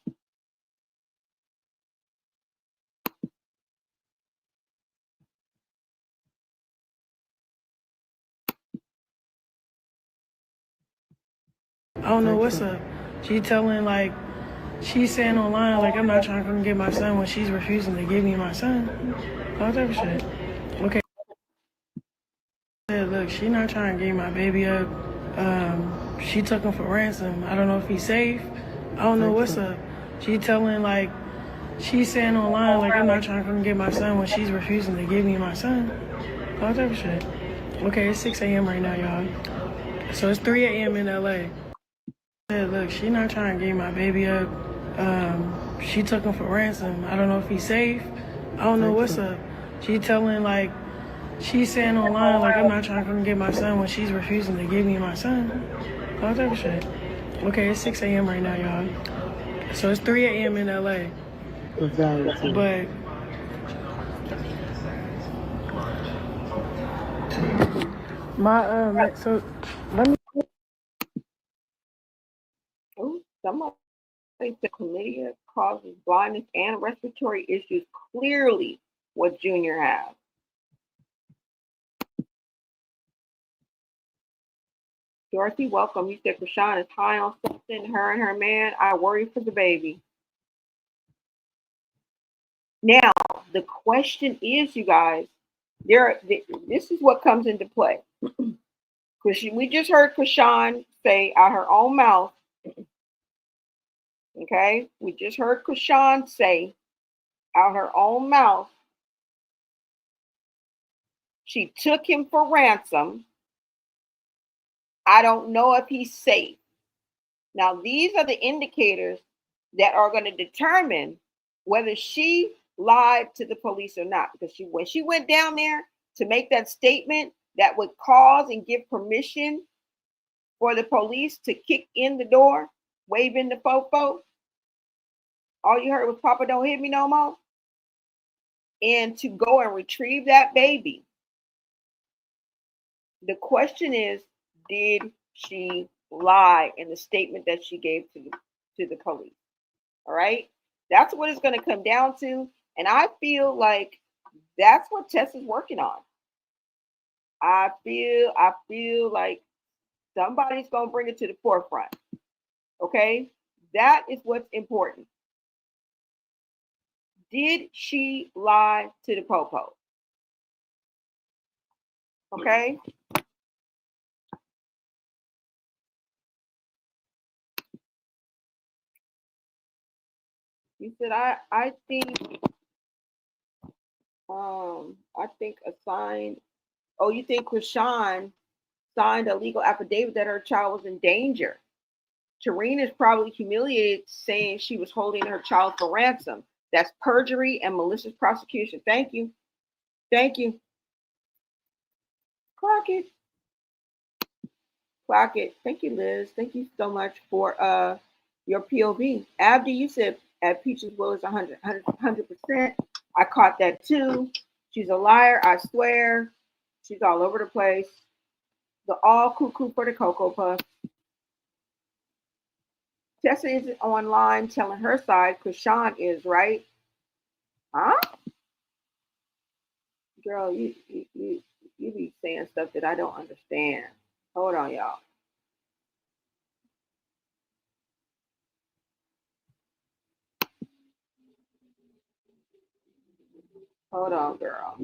I don't know what's up. She telling like, she's saying online like I'm not trying to come get my son when she's refusing to give me my son. All type of shit. Okay. Yeah, look, she not trying to give my baby up. She took him for ransom. I don't know if he's safe. I don't know what's up. She telling like, she's saying online like I'm not trying to come get my son when she's refusing to give me my son. All type of shit. Okay, it's 6 a.m. right now, y'all. So it's 3 a.m. in LA. Yeah, look, she not trying to give my baby up. She took him for ransom. I don't know if he's safe. I don't know what's up. She telling like, she's saying online like I'm not trying to come get my son when she's refusing to give me my son. All type of shit. Okay, it's 6 a.m. right now, y'all. So it's 3 a.m. in LA. But so let me. Oh, somebody said chlamydia causes blindness and respiratory issues. Clearly, what Junior has. Dorothy, welcome. You said Chrisean is high on something. Her and her man. I worry for the baby. Now, the question is, you guys, this is what comes into play. We just heard Chrisean say out her own mouth, okay? We just heard Chrisean say out her own mouth, she took him for ransom. I don't know if he's safe. Now, these are the indicators that are going to determine whether she lied to the police or not. Because when she went down there to make that statement that would cause and give permission for the police to kick in the door, waving the fofo, all you heard was "Papa, don't hit me no more," and to go and retrieve that baby. The question is, did she lie in the statement that she gave to the police? All right, that's what it's going to come down to, and I feel like that's what Tess is working on. I feel like somebody's going to bring it to the forefront. Okay, that is what's important. Did she lie to the popo? Okay. You said I think a sign. Oh, you think Chrisean signed a legal affidavit that her child was in danger? Terrine is probably humiliated, saying she was holding her child for ransom. That's perjury and malicious prosecution. Thank you. Thank you. Clock it. Clock it. Thank you, Liz. Thank you so much for your POV. Abdi, you said at Peaches Will is 100%. I caught that too. She's a liar, I swear. She's all over the place. The all cuckoo for the Cocoa Puff. Tessa isn't online telling her side because Sean is, right? Huh? Girl, you be saying stuff that I don't understand. Hold on, y'all. Hold on, girl.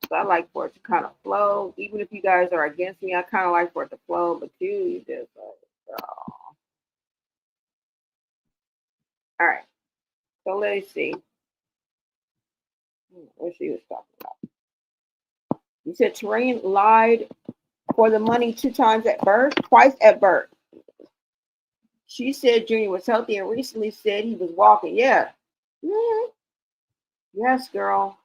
So I like for it to kind of flow. Even if you guys are against me, I kind of like for it to flow. But you just like, girl. All right. So let's see. What she was talking about. You said Terrine lied for the money 2 times at birth, twice at birth. She said Junior was healthy and recently said he was walking. Yeah. Mm-hmm. Yes, girl.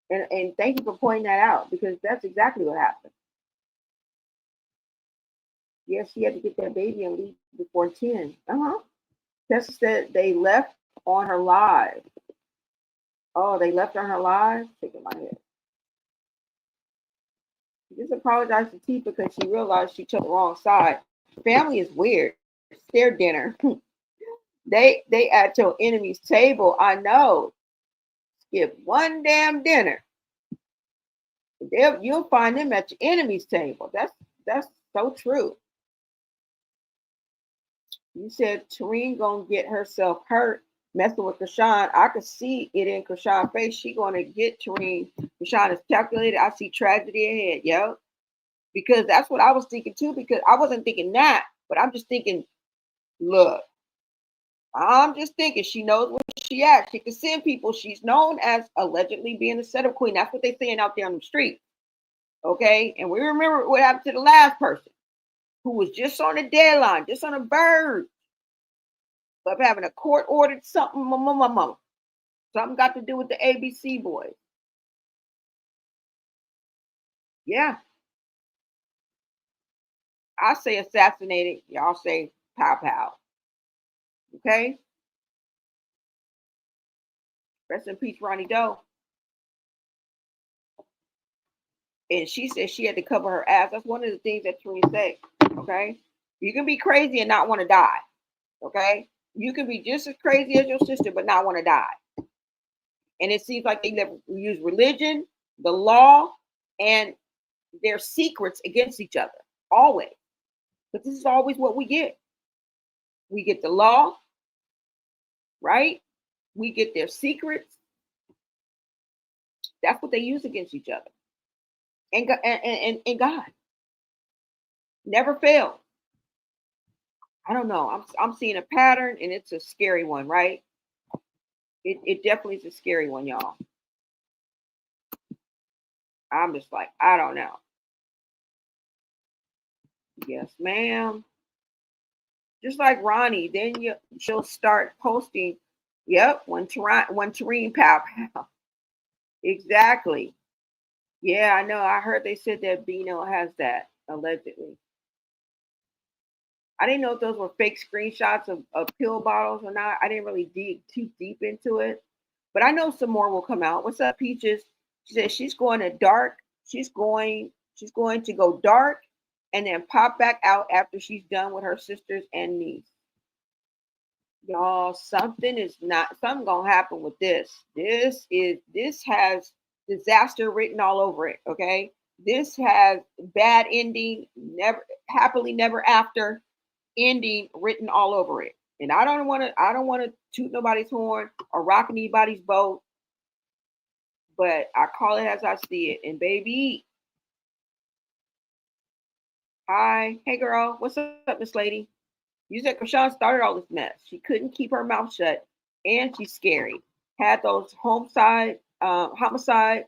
And thank you for pointing that out because that's exactly what happened. Yes, she had to get that baby and leave before 10. Tessa said they left on her live. Oh, they left on her live? Shaking my head. She just apologized to T because she realized she took the wrong side. Family is weird. It's their dinner. They at your enemy's table. I know. Skip one damn dinner. You'll find them at your enemy's table. That's so true. You said Terrine gonna get herself hurt messing with Chrisean. I could see it in Chrisean's face. She gonna get Terrine. Chrisean is calculated. I see tragedy ahead, yo. Because that's what I was thinking too. Because I wasn't thinking that, but I'm just thinking, look, I'm just thinking she knows where she at. She can send people. She's known as allegedly being a setup queen. That's what they're saying out there on the street. Okay, and we remember what happened to the last person who was just on the deadline, just on a verge of having a court ordered something. Something got to do with the ABC boys. Yeah. I say assassinated. Y'all say pow pow. Okay. Rest in peace, Ronnie Doe. And she said she had to cover her ass. That's one of the things that Terrine said. Okay. You can be crazy and not want to die. Okay. You can be just as crazy as your sister, but not want to die. And it seems like they use religion, the law, and their secrets against each other. Always. But this is always what we get. We get the law, right? We get their secrets. That's what they use against each other. And God never failed. I don't know. I'm seeing a pattern, and it's a scary one, right? It definitely is a scary one, y'all. I'm just like, I don't know. Yes, ma'am. Just like Ronnie, then she'll start posting. Yep, when Terrine pow pow. Exactly. Yeah, I know. I heard they said that Bino has that allegedly. I didn't know if those were fake screenshots of pill bottles or not. I didn't really dig too deep into it. But I know some more will come out. What's up, Peaches? She says she's going to dark. She's going to go dark and then pop back out after she's done with her sisters and niece. Y'all, something gonna happen with this. This has disaster written all over it. Okay. This has bad ending, happily never after ending written all over it. And I don't want to toot nobody's horn or rock anybody's boat, but I call it as I see it. And baby, hi, hey girl, what's up, Miss Lady? You said Chrisean started all this mess. She couldn't keep her mouth shut, and she's scary. Had those homicide, po-pos,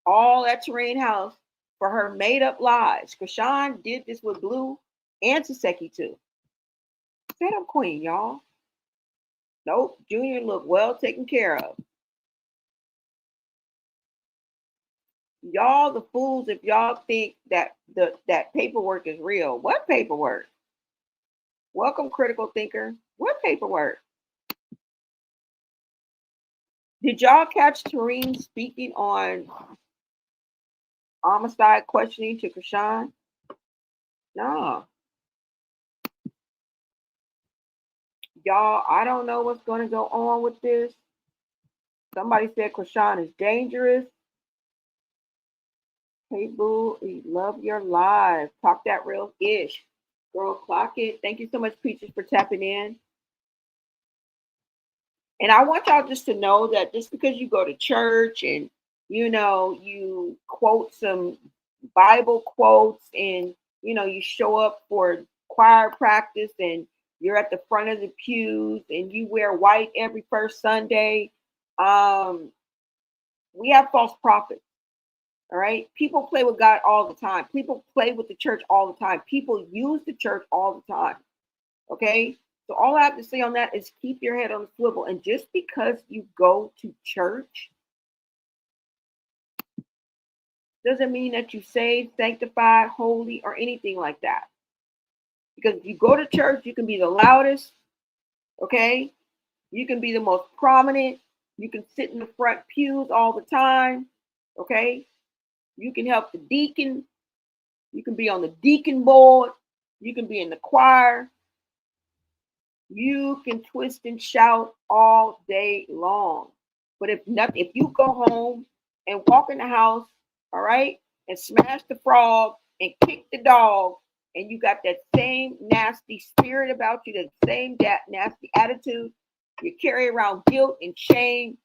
all at Terrine house for her made-up lies. Chrisean did this with Blue and Taseki too. Set up queen, y'all. Nope, Junior looked well taken care of. Y'all the fools if y'all think that that paperwork is real. What paperwork? Welcome, critical thinker. What paperwork? Did y'all catch Terrine speaking on homicide questioning to Chrisean? No. Y'all, I don't know what's going to go on with this. Somebody said Chrisean is dangerous. Hey, boo, we love your live. Talk that real ish. Girl, clock it. Thank you so much, Peaches, for tapping in. And I want y'all just to know that just because you go to church and, you know, you quote some Bible quotes and, you know, you show up for choir practice and you're at the front of the pews and you wear white every first Sunday. We have false prophets. All right. People play with God all the time. People play with the church all the time. People use the church all the time. Okay. So all I have to say on that is keep your head on the swivel. And just because you go to church doesn't mean that you saved, sanctified, holy, or anything like that. Because if you go to church, you can be the loudest. Okay. You can be the most prominent. You can sit in the front pews all the time. Okay. You can help the deacon. You can be on the deacon board. You can be in the choir. You can twist and shout all day long. But if you go home and walk in the house, all right, and smash the frog and kick the dog, and you got that same nasty spirit about you, that same nasty attitude, you carry around guilt and shame,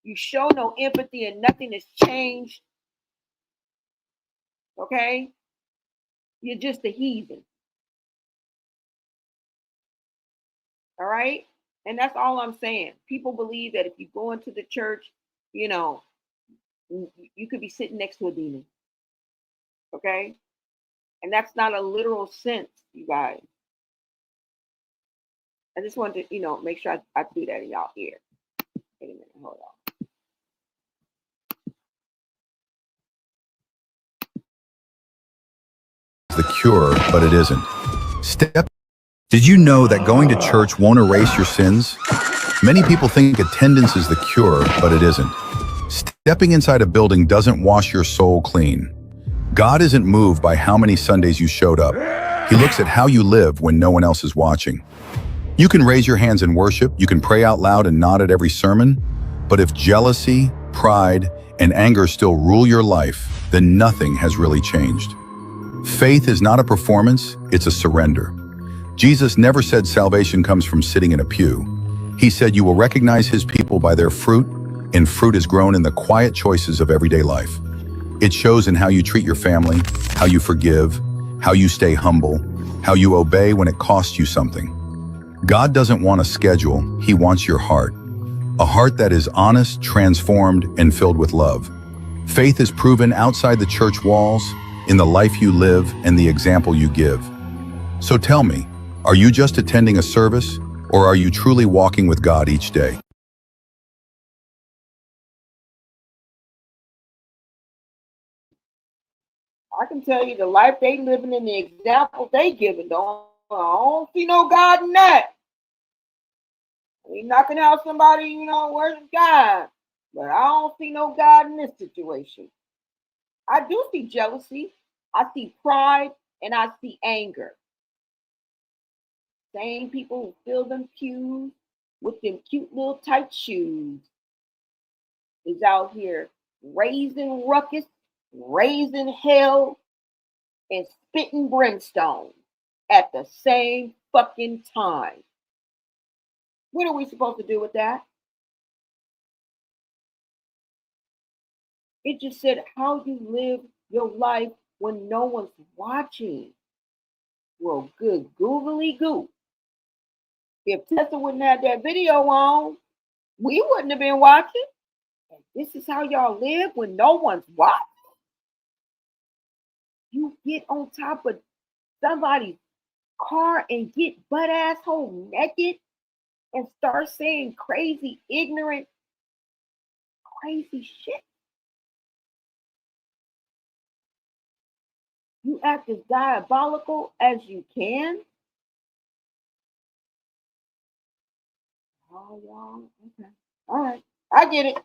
you show no empathy and nothing has changed, okay? You're just a heathen. All right? And that's all I'm saying. People believe that if you go into the church, you know, you could be sitting next to a demon. Okay? And that's not a literal sense, you guys. I just wanted to, you know, make sure I threw that in y'all ear. Wait a minute, hold on. The cure, but it isn't. Did you know that going to church won't erase your sins? Many people think attendance is the cure, but it isn't. Stepping inside a building doesn't wash your soul clean. God isn't moved by how many Sundays you showed up. He looks at how you live when no one else is watching. You can raise your hands in worship, you can pray out loud and nod at every sermon, but if jealousy, pride, and anger still rule your life, then nothing has really changed. Faith is not a performance, it's a surrender. Jesus never said salvation comes from sitting in a pew. He said you will recognize his people by their fruit, and fruit is grown in the quiet choices of everyday life. It shows in how you treat your family, how you forgive, how you stay humble, how you obey when it costs you something. God doesn't want a schedule, he wants your heart. A heart that is honest, transformed, and filled with love. Faith is proven outside the church walls, in the life you live and the example you give. So tell me, are you just attending a service, or are you truly walking with God each day? I can tell you the life they living and the example they giving. I don't see no God in that. We knocking out somebody, you know, worship God. But I don't see no God in this situation. I do see jealousy. I see pride and I see anger. Same people who fill them pews with them cute little tight shoes is out here raising ruckus, raising hell, and spitting brimstone at the same fucking time. What are we supposed to do with that? It just said how you live your life when no one's watching. Well, good googly goo. If Tessa wouldn't have that video on, we wouldn't have been watching. And this is how y'all live when no one's watching. You get on top of somebody's car and get butt asshole naked and start saying crazy, ignorant, crazy shit. You act as diabolical as you can. Oh, y'all. Okay. All right. I get it.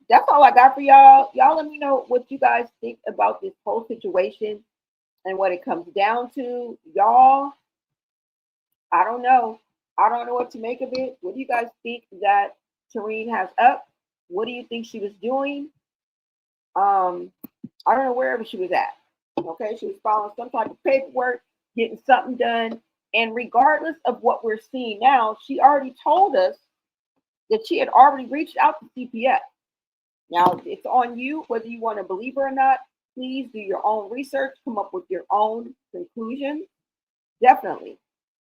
That's all I got for y'all. Y'all let me know what you guys think about this whole situation and what it comes down to. Y'all, I don't know. I don't know what to make of it. What do you guys think that Terrine has up? What do you think she was doing? I don't know wherever she was at. Okay, she was following some type of paperwork, getting something done. And regardless of what we're seeing now, she already told us that she had already reached out to CPS. Now, it's on you whether you want to believe her or not. Please do your own research, come up with your own conclusions. Definitely.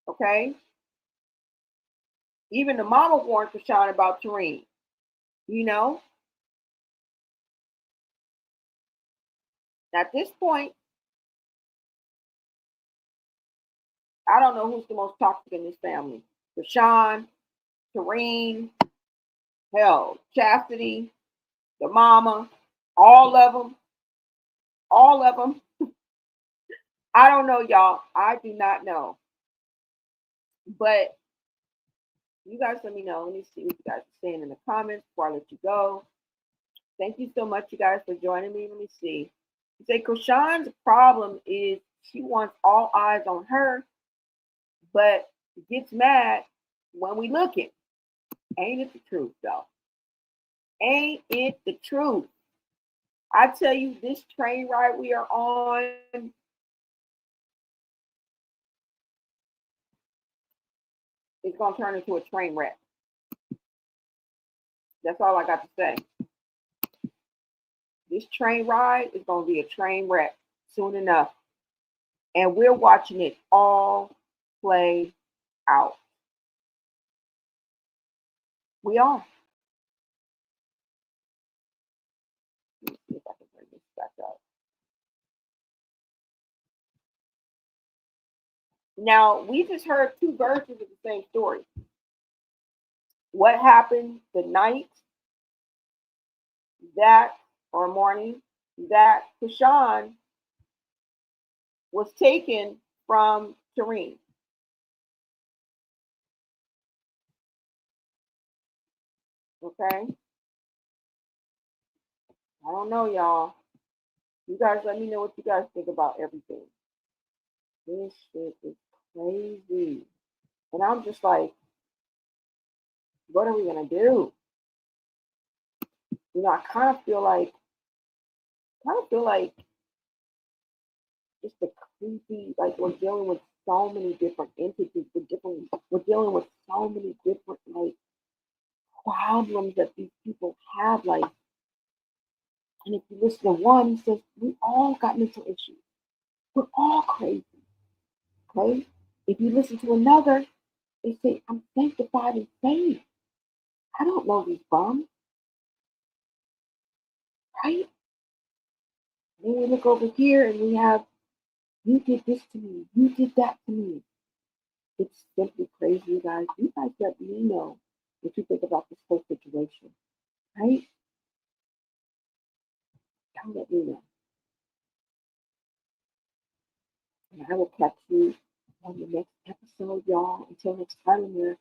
Okay. Even the mama warned Chrisean about Terrine. You know, at this point, I don't know who's the most toxic in this family. Chrisean, Terrine, hell, Chastity, the mama, all of them. All of them. I don't know, y'all. I do not know. But you guys let me know. Let me see what you guys are saying in the comments before I let you go. Thank you so much, you guys, for joining me. Let me see. You say Chrisean's problem is she wants all eyes on her, but gets mad when we looking. Ain't it the truth, though? Ain't it the truth? I tell you, this train ride we are on is going to turn into a train wreck. That's all I got to say. This train ride is going to be a train wreck soon enough. And we're watching it all play out. We are. Let me see if I can bring this back up. Now, we just heard two versions of the same story. What happened the night that, or morning, that Chrisean was taken from Terrine. Okay? I don't know, y'all. You guys let me know what you guys think about everything. This shit is crazy. And I'm just like, what are we gonna do? You know, I kind of feel like just the creepy, like we're dealing with so many different entities, we're dealing with so many different like problems that these people have, like, and if you listen to one, he says, we all got mental issues. We're all crazy. Okay? If you listen to another, they say, I'm sanctified and saved. I don't know these bums. Right? Then we look over here and we have, you did this to me, you did that to me. It's simply crazy, you guys. You guys let me know what you think about this whole situation. Right? Y'all let me know. And I will catch you on the next episode, y'all. Until next time, America.